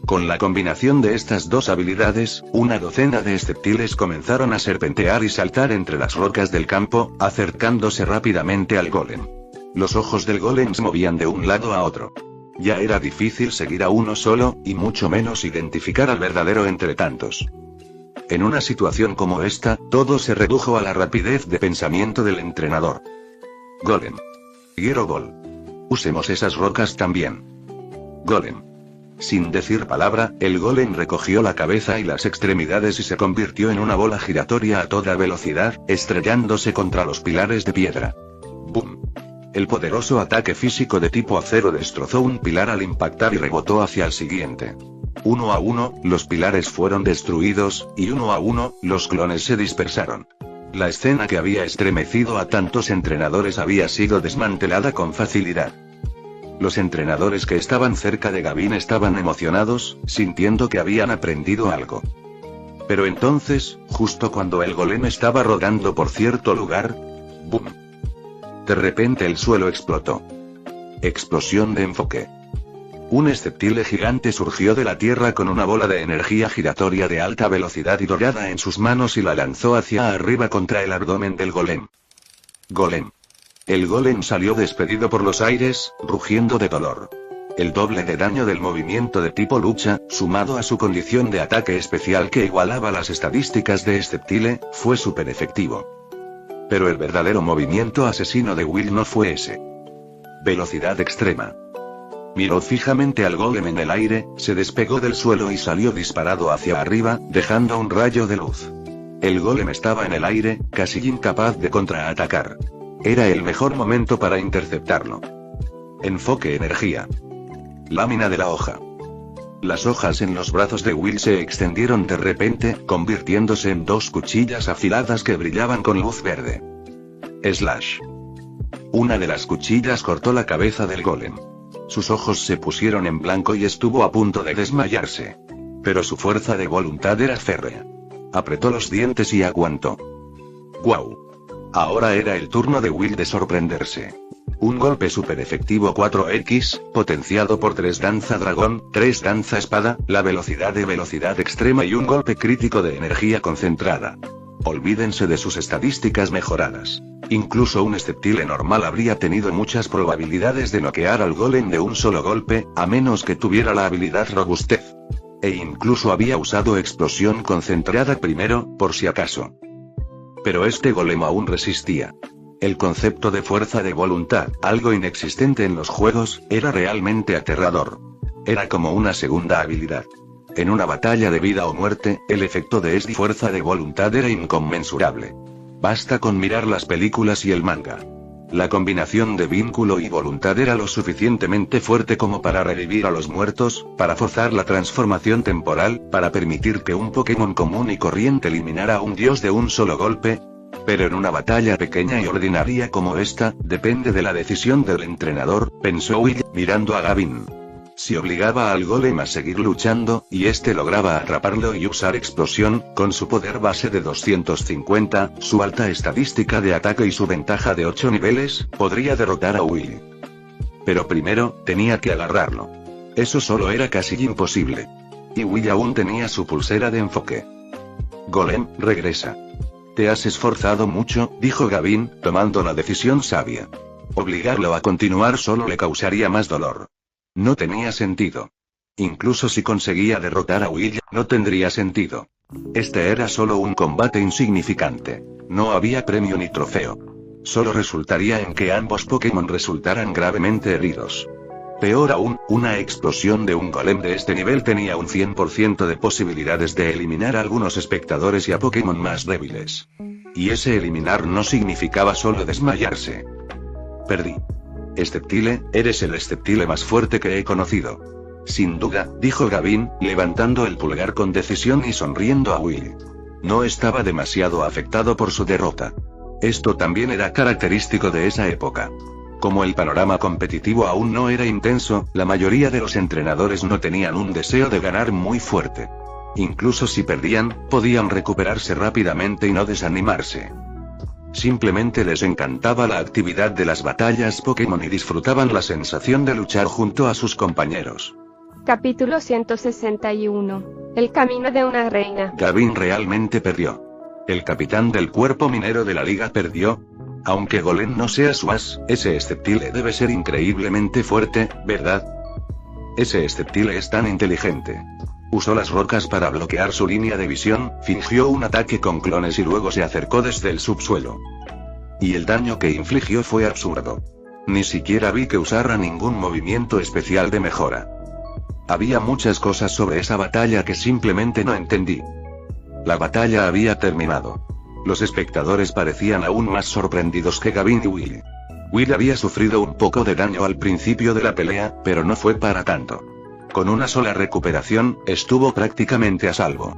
Con la combinación de estas dos habilidades, una docena de Sceptiles comenzaron a serpentear y saltar entre las rocas del campo, acercándose rápidamente al golem. Los ojos del golem se movían de un lado a otro. Ya era difícil seguir a uno solo, y mucho menos identificar al verdadero entre tantos. En una situación como esta, todo se redujo a la rapidez de pensamiento del entrenador. Golem. Gyro Ball. Usemos esas rocas también. Golem. Sin decir palabra, el golem recogió la cabeza y las extremidades y se convirtió en una bola giratoria a toda velocidad, estrellándose contra los pilares de piedra. ¡Bum! El poderoso ataque físico de tipo acero destrozó un pilar al impactar y rebotó hacia el siguiente. Uno a uno, los pilares fueron destruidos, y uno a uno, los clones se dispersaron. La escena que había estremecido a tantos entrenadores había sido desmantelada con facilidad. Los entrenadores que estaban cerca de Gavin estaban emocionados, sintiendo que habían aprendido algo. Pero entonces, justo cuando el golem estaba rodando por cierto lugar, ¡boom! De repente el suelo explotó. Explosión de enfoque. Un Sceptile gigante surgió de la tierra con una bola de energía giratoria de alta velocidad y dorada en sus manos y la lanzó hacia arriba contra el abdomen del golem. Golem. El golem salió despedido por los aires, rugiendo de dolor. El doble de daño del movimiento de tipo lucha, sumado a su condición de ataque especial que igualaba las estadísticas de Sceptile, fue súper efectivo. Pero el verdadero movimiento asesino de Will no fue ese. Velocidad extrema. Miró fijamente al golem en el aire, se despegó del suelo y salió disparado hacia arriba, dejando un rayo de luz. El golem estaba en el aire, casi incapaz de contraatacar. Era el mejor momento para interceptarlo. Enfoque energía. Lámina de la hoja. Las hojas en los brazos de Will se extendieron de repente, convirtiéndose en dos cuchillas afiladas que brillaban con luz verde. Slash. Una de las cuchillas cortó la cabeza del golem. Sus ojos se pusieron en blanco y estuvo a punto de desmayarse. Pero su fuerza de voluntad era férrea. Apretó los dientes y aguantó. ¡Guau! Ahora era el turno de Will de sorprenderse. Un golpe super efectivo 4X, potenciado por 3 danza dragón, 3 danza espada, la velocidad de velocidad extrema y un golpe crítico de energía concentrada. Olvídense de sus estadísticas mejoradas. Incluso un Sceptile normal habría tenido muchas probabilidades de noquear al golem de un solo golpe, a menos que tuviera la habilidad robustez. E incluso había usado explosión concentrada primero, por si acaso. Pero este golem aún resistía. El concepto de fuerza de voluntad, algo inexistente en los juegos, era realmente aterrador. Era como una segunda habilidad. En una batalla de vida o muerte, el efecto de esta fuerza de voluntad era inconmensurable. Basta con mirar las películas y el manga. La combinación de vínculo y voluntad era lo suficientemente fuerte como para revivir a los muertos, para forzar la transformación temporal, para permitir que un Pokémon común y corriente eliminara a un dios de un solo golpe. Pero en una batalla pequeña y ordinaria como esta, depende de la decisión del entrenador, pensó Will, mirando a Gavin. Si obligaba al golem a seguir luchando, y este lograba atraparlo y usar explosión, con su poder base de 250, su alta estadística de ataque y su ventaja de 8 niveles, podría derrotar a Will. Pero primero, tenía que agarrarlo. Eso solo era casi imposible. Y Will aún tenía su pulsera de enfoque. Golem, regresa. Te has esforzado mucho, dijo Gavin, tomando la decisión sabia. Obligarlo a continuar solo le causaría más dolor. No tenía sentido. Incluso si conseguía derrotar a Will, no tendría sentido. Este era solo un combate insignificante. No había premio ni trofeo. Solo resultaría en que ambos Pokémon resultaran gravemente heridos. Peor aún, una explosión de un golem de este nivel tenía un 100% de posibilidades de eliminar a algunos espectadores y a Pokémon más débiles. Y ese eliminar no significaba solo desmayarse. Perdí. Sceptile, eres el Sceptile más fuerte que he conocido. Sin duda, dijo Gavin, levantando el pulgar con decisión y sonriendo a Will. No estaba demasiado afectado por su derrota. Esto también era característico de esa época. Como el panorama competitivo aún no era intenso, la mayoría de los entrenadores no tenían un deseo de ganar muy fuerte. Incluso si perdían, podían recuperarse rápidamente y no desanimarse. Simplemente les encantaba la actividad de las batallas Pokémon y disfrutaban la sensación de luchar junto a sus compañeros. Capítulo 161. El camino de una reina. Gavin realmente perdió. El capitán del cuerpo minero de la liga perdió. Aunque Golem no sea su as, ese Sceptile debe ser increíblemente fuerte, ¿verdad? Ese Sceptile es tan inteligente. Usó las rocas para bloquear su línea de visión, fingió un ataque con clones y luego se acercó desde el subsuelo. Y el daño que infligió fue absurdo. Ni siquiera vi que usara ningún movimiento especial de mejora. Había muchas cosas sobre esa batalla que simplemente no entendí. La batalla había terminado. Los espectadores parecían aún más sorprendidos que Gavin y Will. Will había sufrido un poco de daño al principio de la pelea, pero no fue para tanto. Con una sola recuperación, estuvo prácticamente a salvo.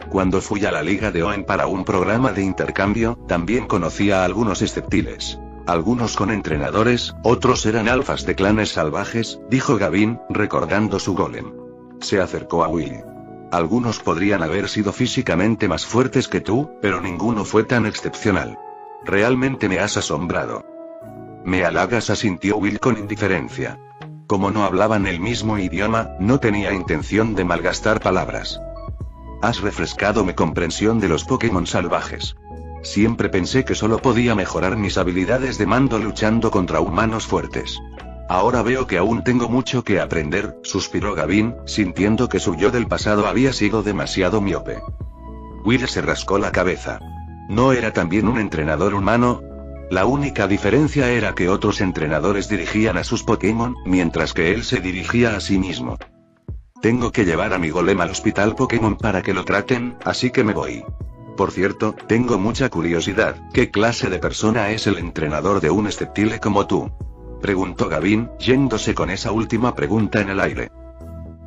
Cuando fui a la Liga de Oen para un programa de intercambio, también conocí a algunos Sceptiles. Algunos con entrenadores, otros eran alfas de clanes salvajes, dijo Gavin, recordando su golem. Se acercó a Will. Algunos podrían haber sido físicamente más fuertes que tú, pero ninguno fue tan excepcional. Realmente me has asombrado. Me halagas, asintió Will con indiferencia. Como no hablaban el mismo idioma, no tenía intención de malgastar palabras. Has refrescado mi comprensión de los Pokémon salvajes. Siempre pensé que solo podía mejorar mis habilidades de mando luchando contra humanos fuertes. Ahora veo que aún tengo mucho que aprender, suspiró Gavin, sintiendo que su yo del pasado había sido demasiado miope. Will se rascó la cabeza. ¿No era también un entrenador humano? La única diferencia era que otros entrenadores dirigían a sus Pokémon, mientras que él se dirigía a sí mismo. Tengo que llevar a mi golem al hospital Pokémon para que lo traten, así que me voy. Por cierto, tengo mucha curiosidad, ¿qué clase de persona es el entrenador de un Sceptile como tú? Preguntó Gavin, yéndose con esa última pregunta en el aire.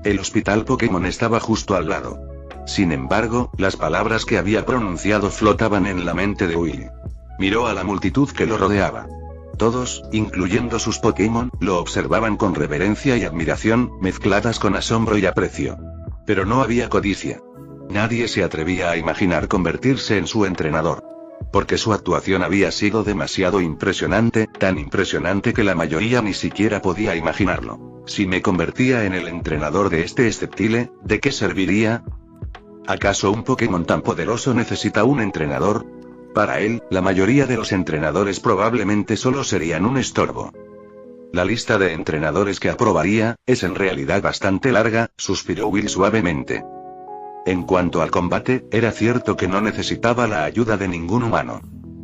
El hospital Pokémon estaba justo al lado. Sin embargo, las palabras que había pronunciado flotaban en la mente de Will. Miró a la multitud que lo rodeaba. Todos, incluyendo sus Pokémon, lo observaban con reverencia y admiración, mezcladas con asombro y aprecio. Pero no había codicia. Nadie se atrevía a imaginar convertirse en su entrenador. Porque su actuación había sido demasiado impresionante, tan impresionante que la mayoría ni siquiera podía imaginarlo. Si me convertía en el entrenador de este Sceptile, ¿de qué serviría? ¿Acaso un Pokémon tan poderoso necesita un entrenador? Para él, la mayoría de los entrenadores probablemente solo serían un estorbo. La lista de entrenadores que aprobaría, es en realidad bastante larga, suspiró Will suavemente. En cuanto al combate, era cierto que no necesitaba la ayuda de ningún humano.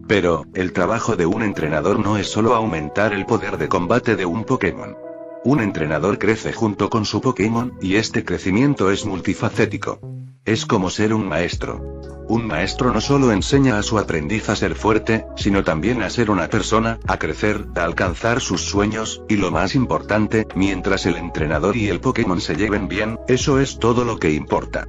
Pero, el trabajo de un entrenador no es solo aumentar el poder de combate de un Pokémon. Un entrenador crece junto con su Pokémon, y este crecimiento es multifacético. Es como ser un maestro. Un maestro no solo enseña a su aprendiz a ser fuerte, sino también a ser una persona, a crecer, a alcanzar sus sueños, y lo más importante, mientras el entrenador y el Pokémon se lleven bien, eso es todo lo que importa.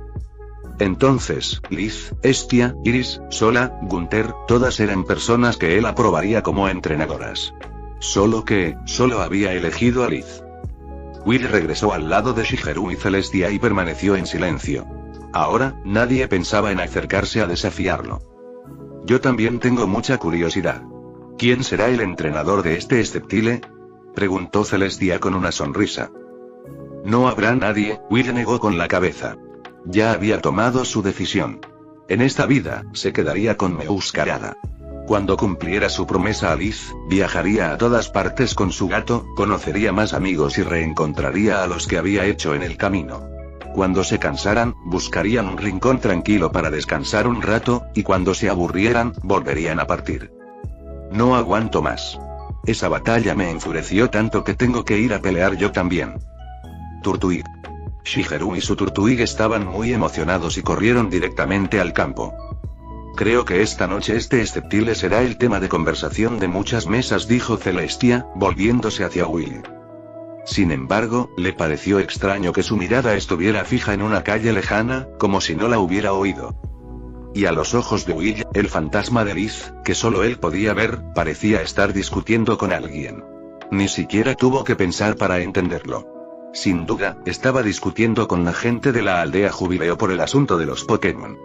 Entonces, Liz, Estia, Iris, Sola, Gunther, todas eran personas que él aprobaría como entrenadoras. Solo que, solo había elegido a Liz. Will regresó al lado de Shigeru y Celestia y permaneció en silencio. Ahora, nadie pensaba en acercarse a desafiarlo. Yo también tengo mucha curiosidad. ¿Quién será el entrenador de este Sceptile? Preguntó Celestia con una sonrisa. No habrá nadie, Will negó con la cabeza. Ya había tomado su decisión. En esta vida, se quedaría con Meuscarada. Cuando cumpliera su promesa a Liz, viajaría a todas partes con su gato, conocería más amigos y reencontraría a los que había hecho en el camino. Cuando se cansaran, buscarían un rincón tranquilo para descansar un rato, y cuando se aburrieran, volverían a partir. No aguanto más. Esa batalla me enfureció tanto que tengo que ir a pelear yo también. Turtwig. Shigeru y su Turtwig estaban muy emocionados y corrieron directamente al campo. Creo que esta noche este Sceptile será el tema de conversación de muchas mesas, dijo Celestia, volviéndose hacia Will. Sin embargo, le pareció extraño que su mirada estuviera fija en una calle lejana, como si no la hubiera oído. Y a los ojos de Will, el fantasma de Liz, que solo él podía ver, parecía estar discutiendo con alguien. Ni siquiera tuvo que pensar para entenderlo. Sin duda, estaba discutiendo con la gente de la aldea Jubileo por el asunto de los Pokémon.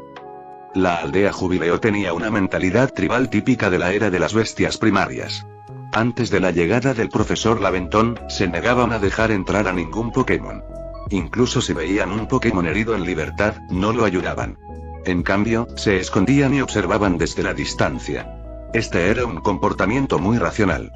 La aldea Jubileo tenía una mentalidad tribal típica de la era de las bestias primarias. Antes de la llegada del profesor Laventón, se negaban a dejar entrar a ningún Pokémon. Incluso si veían un Pokémon herido en libertad, no lo ayudaban. En cambio, se escondían y observaban desde la distancia. Este era un comportamiento muy racional.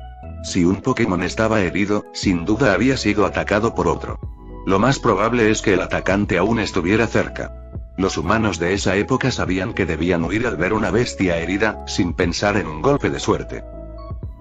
Si un Pokémon estaba herido, sin duda había sido atacado por otro. Lo más probable es que el atacante aún estuviera cerca. Los humanos de esa época sabían que debían huir al ver una bestia herida, sin pensar en un golpe de suerte.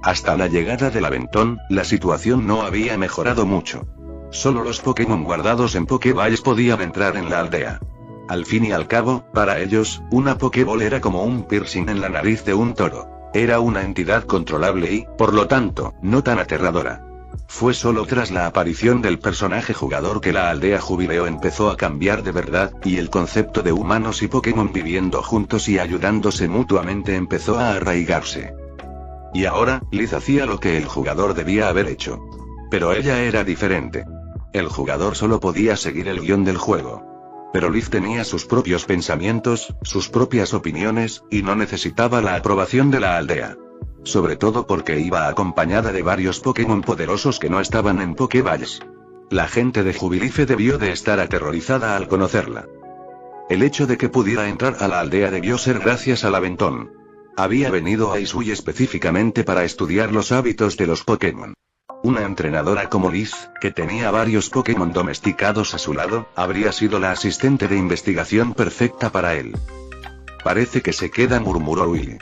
Hasta la llegada del Aventón, la situación no había mejorado mucho. Solo los Pokémon guardados en Pokéballs podían entrar en la aldea. Al fin y al cabo, para ellos, una Pokéball era como un piercing en la nariz de un toro. Era una entidad controlable y, por lo tanto, no tan aterradora. Fue solo tras la aparición del personaje jugador que la aldea Jubileo empezó a cambiar de verdad, y el concepto de humanos y Pokémon viviendo juntos y ayudándose mutuamente empezó a arraigarse. Y ahora, Liz hacía lo que el jugador debía haber hecho. Pero ella era diferente. El jugador solo podía seguir el guión del juego. Pero Liz tenía sus propios pensamientos, sus propias opiniones, y no necesitaba la aprobación de la aldea. Sobre todo porque iba acompañada de varios Pokémon poderosos que no estaban en Pokéballs. La gente de Jubilife debió de estar aterrorizada al conocerla. El hecho de que pudiera entrar a la aldea debió ser gracias al Aventón. Había venido a Isui específicamente para estudiar los hábitos de los Pokémon. Una entrenadora como Liz, que tenía varios Pokémon domesticados a su lado, habría sido la asistente de investigación perfecta para él. Parece que se queda, murmuró Will.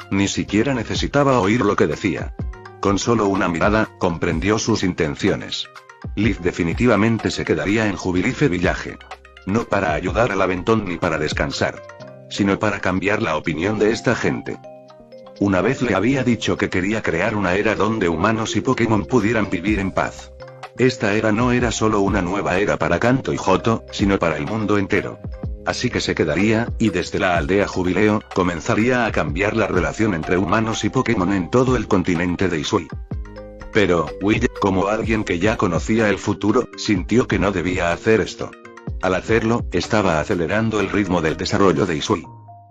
Ni siquiera necesitaba oír lo que decía. Con solo una mirada, comprendió sus intenciones. Liz definitivamente se quedaría en Jubilife Village. No para ayudar al Aventón ni para descansar. Sino para cambiar la opinión de esta gente. Una vez le había dicho que quería crear una era donde humanos y Pokémon pudieran vivir en paz. Esta era no era solo una nueva era para Kanto y Johto, sino para el mundo entero. Así que se quedaría, y desde la aldea Jubileo, comenzaría a cambiar la relación entre humanos y Pokémon en todo el continente de Isui. Pero, Will, como alguien que ya conocía el futuro, sintió que no debía hacer esto. Al hacerlo, estaba acelerando el ritmo del desarrollo de Isui.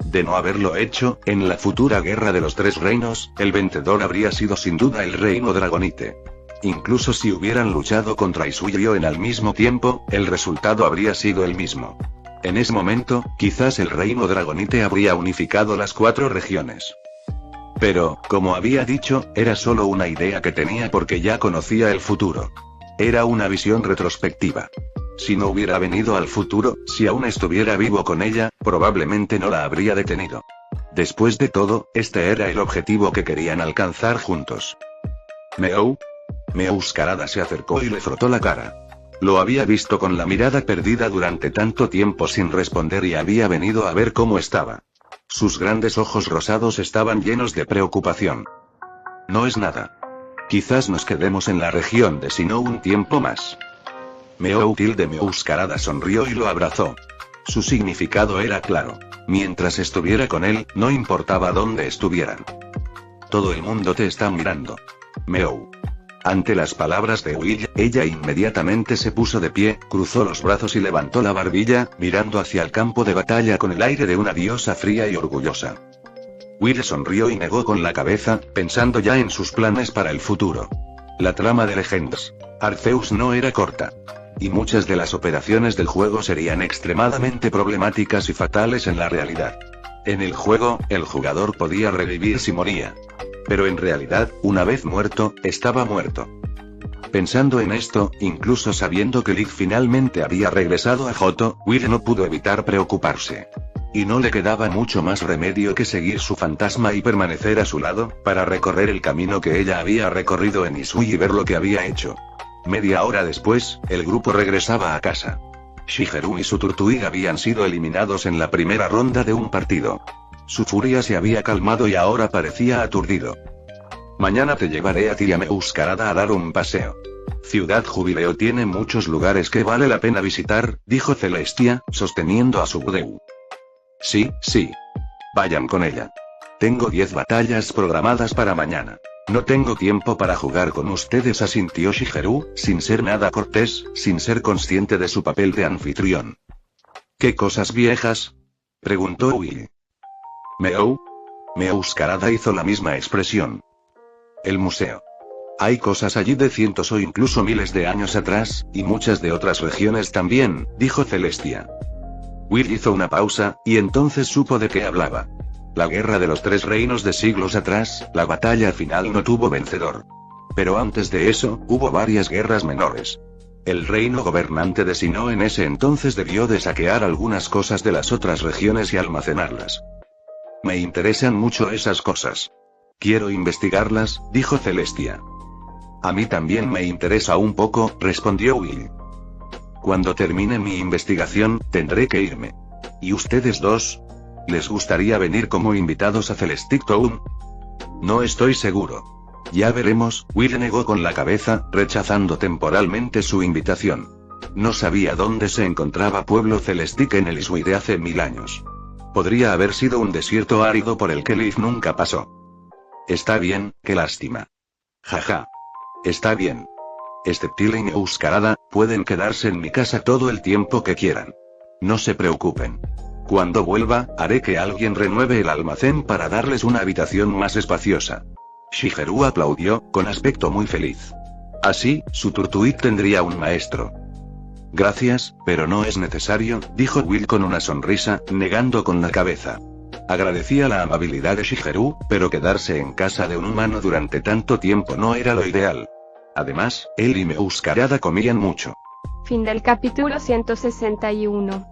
De no haberlo hecho, en la futura guerra de los tres reinos, el vencedor habría sido sin duda el reino Dragonite. Incluso si hubieran luchado contra Isuyo al mismo tiempo, el resultado habría sido el mismo. En ese momento, quizás el reino Dragonite habría unificado las 4 regiones. Pero, como había dicho, era solo una idea que tenía porque ya conocía el futuro. Era una visión retrospectiva. Si no hubiera venido al futuro, si aún estuviera vivo con ella, probablemente no la habría detenido. Después de todo, este era el objetivo que querían alcanzar juntos. ¿Meow? Meowscarada se acercó y le frotó la cara. Lo había visto con la mirada perdida durante tanto tiempo sin responder y había venido a ver cómo estaba. Sus grandes ojos rosados estaban llenos de preocupación. No es nada. Quizás nos quedemos en la región de Sinnoh un tiempo más. Meowscarada sonrió y lo abrazó. Su significado era claro. Mientras estuviera con él, no importaba dónde estuvieran. Todo el mundo te está mirando. Meow. Ante las palabras de Will, ella inmediatamente se puso de pie, cruzó los brazos y levantó la barbilla, mirando hacia el campo de batalla con el aire de una diosa fría y orgullosa. Will sonrió y negó con la cabeza, pensando ya en sus planes para el futuro. La trama de Leyendas Arceus no era corta. Y muchas de las operaciones del juego serían extremadamente problemáticas y fatales en la realidad. En el juego, el jugador podía revivir si moría. Pero en realidad, una vez muerto, estaba muerto. Pensando en esto, incluso sabiendo que Liz finalmente había regresado a Johto, Will no pudo evitar preocuparse. Y no le quedaba mucho más remedio que seguir su fantasma y permanecer a su lado, para recorrer el camino que ella había recorrido en Hisui y ver lo que había hecho. Media hora después, el grupo regresaba a casa. Shigeru y su Turtwig habían sido eliminados en la primera ronda de un partido. Su furia se había calmado y ahora parecía aturdido. Mañana te llevaré a ti y a Meowscarada a dar un paseo. Ciudad Jubileo tiene muchos lugares que vale la pena visitar, dijo Celestia, sosteniendo a su Budew. Sí. Vayan con ella. Tengo 10 batallas programadas para mañana. No tengo tiempo para jugar con ustedes, asintió Shigeru, sin ser nada cortés, sin ser consciente de su papel de anfitrión. ¿Qué cosas viejas?, preguntó Will. Meow. Meowscarada hizo la misma expresión. El museo. Hay cosas allí de cientos o incluso miles de años atrás, y muchas de otras regiones también, dijo Celestia. Will hizo una pausa, y entonces supo de qué hablaba. La guerra de los 3 reinos de siglos atrás, la batalla final no tuvo vencedor. Pero antes de eso, hubo varias guerras menores. El reino gobernante de Sinnoh en ese entonces debió de saquear algunas cosas de las otras regiones y almacenarlas. Me interesan mucho esas cosas. Quiero investigarlas, dijo Celestia. A mí también me interesa un poco, respondió Will. Cuando termine mi investigación, tendré que irme. ¿Y ustedes dos? ¿Les gustaría venir como invitados a Celestic Town? No estoy seguro. Ya veremos, Will negó con la cabeza, rechazando temporalmente su invitación. No sabía dónde se encontraba Pueblo Celestic en el Hisui de hace 1000 años. Podría haber sido un desierto árido por el que Liz nunca pasó. Está bien, qué lástima. Jaja. Está bien. Steptile y Meowscarada pueden quedarse en mi casa todo el tiempo que quieran. No se preocupen. Cuando vuelva, haré que alguien renueve el almacén para darles una habitación más espaciosa. Shigeru aplaudió, con aspecto muy feliz. Así, su Turtwig tendría un maestro. Gracias, pero no es necesario, dijo Will con una sonrisa, negando con la cabeza. Agradecía la amabilidad de Shigeru, pero quedarse en casa de un humano durante tanto tiempo no era lo ideal. Además, él y Meowscarada comían mucho. Fin del capítulo 161.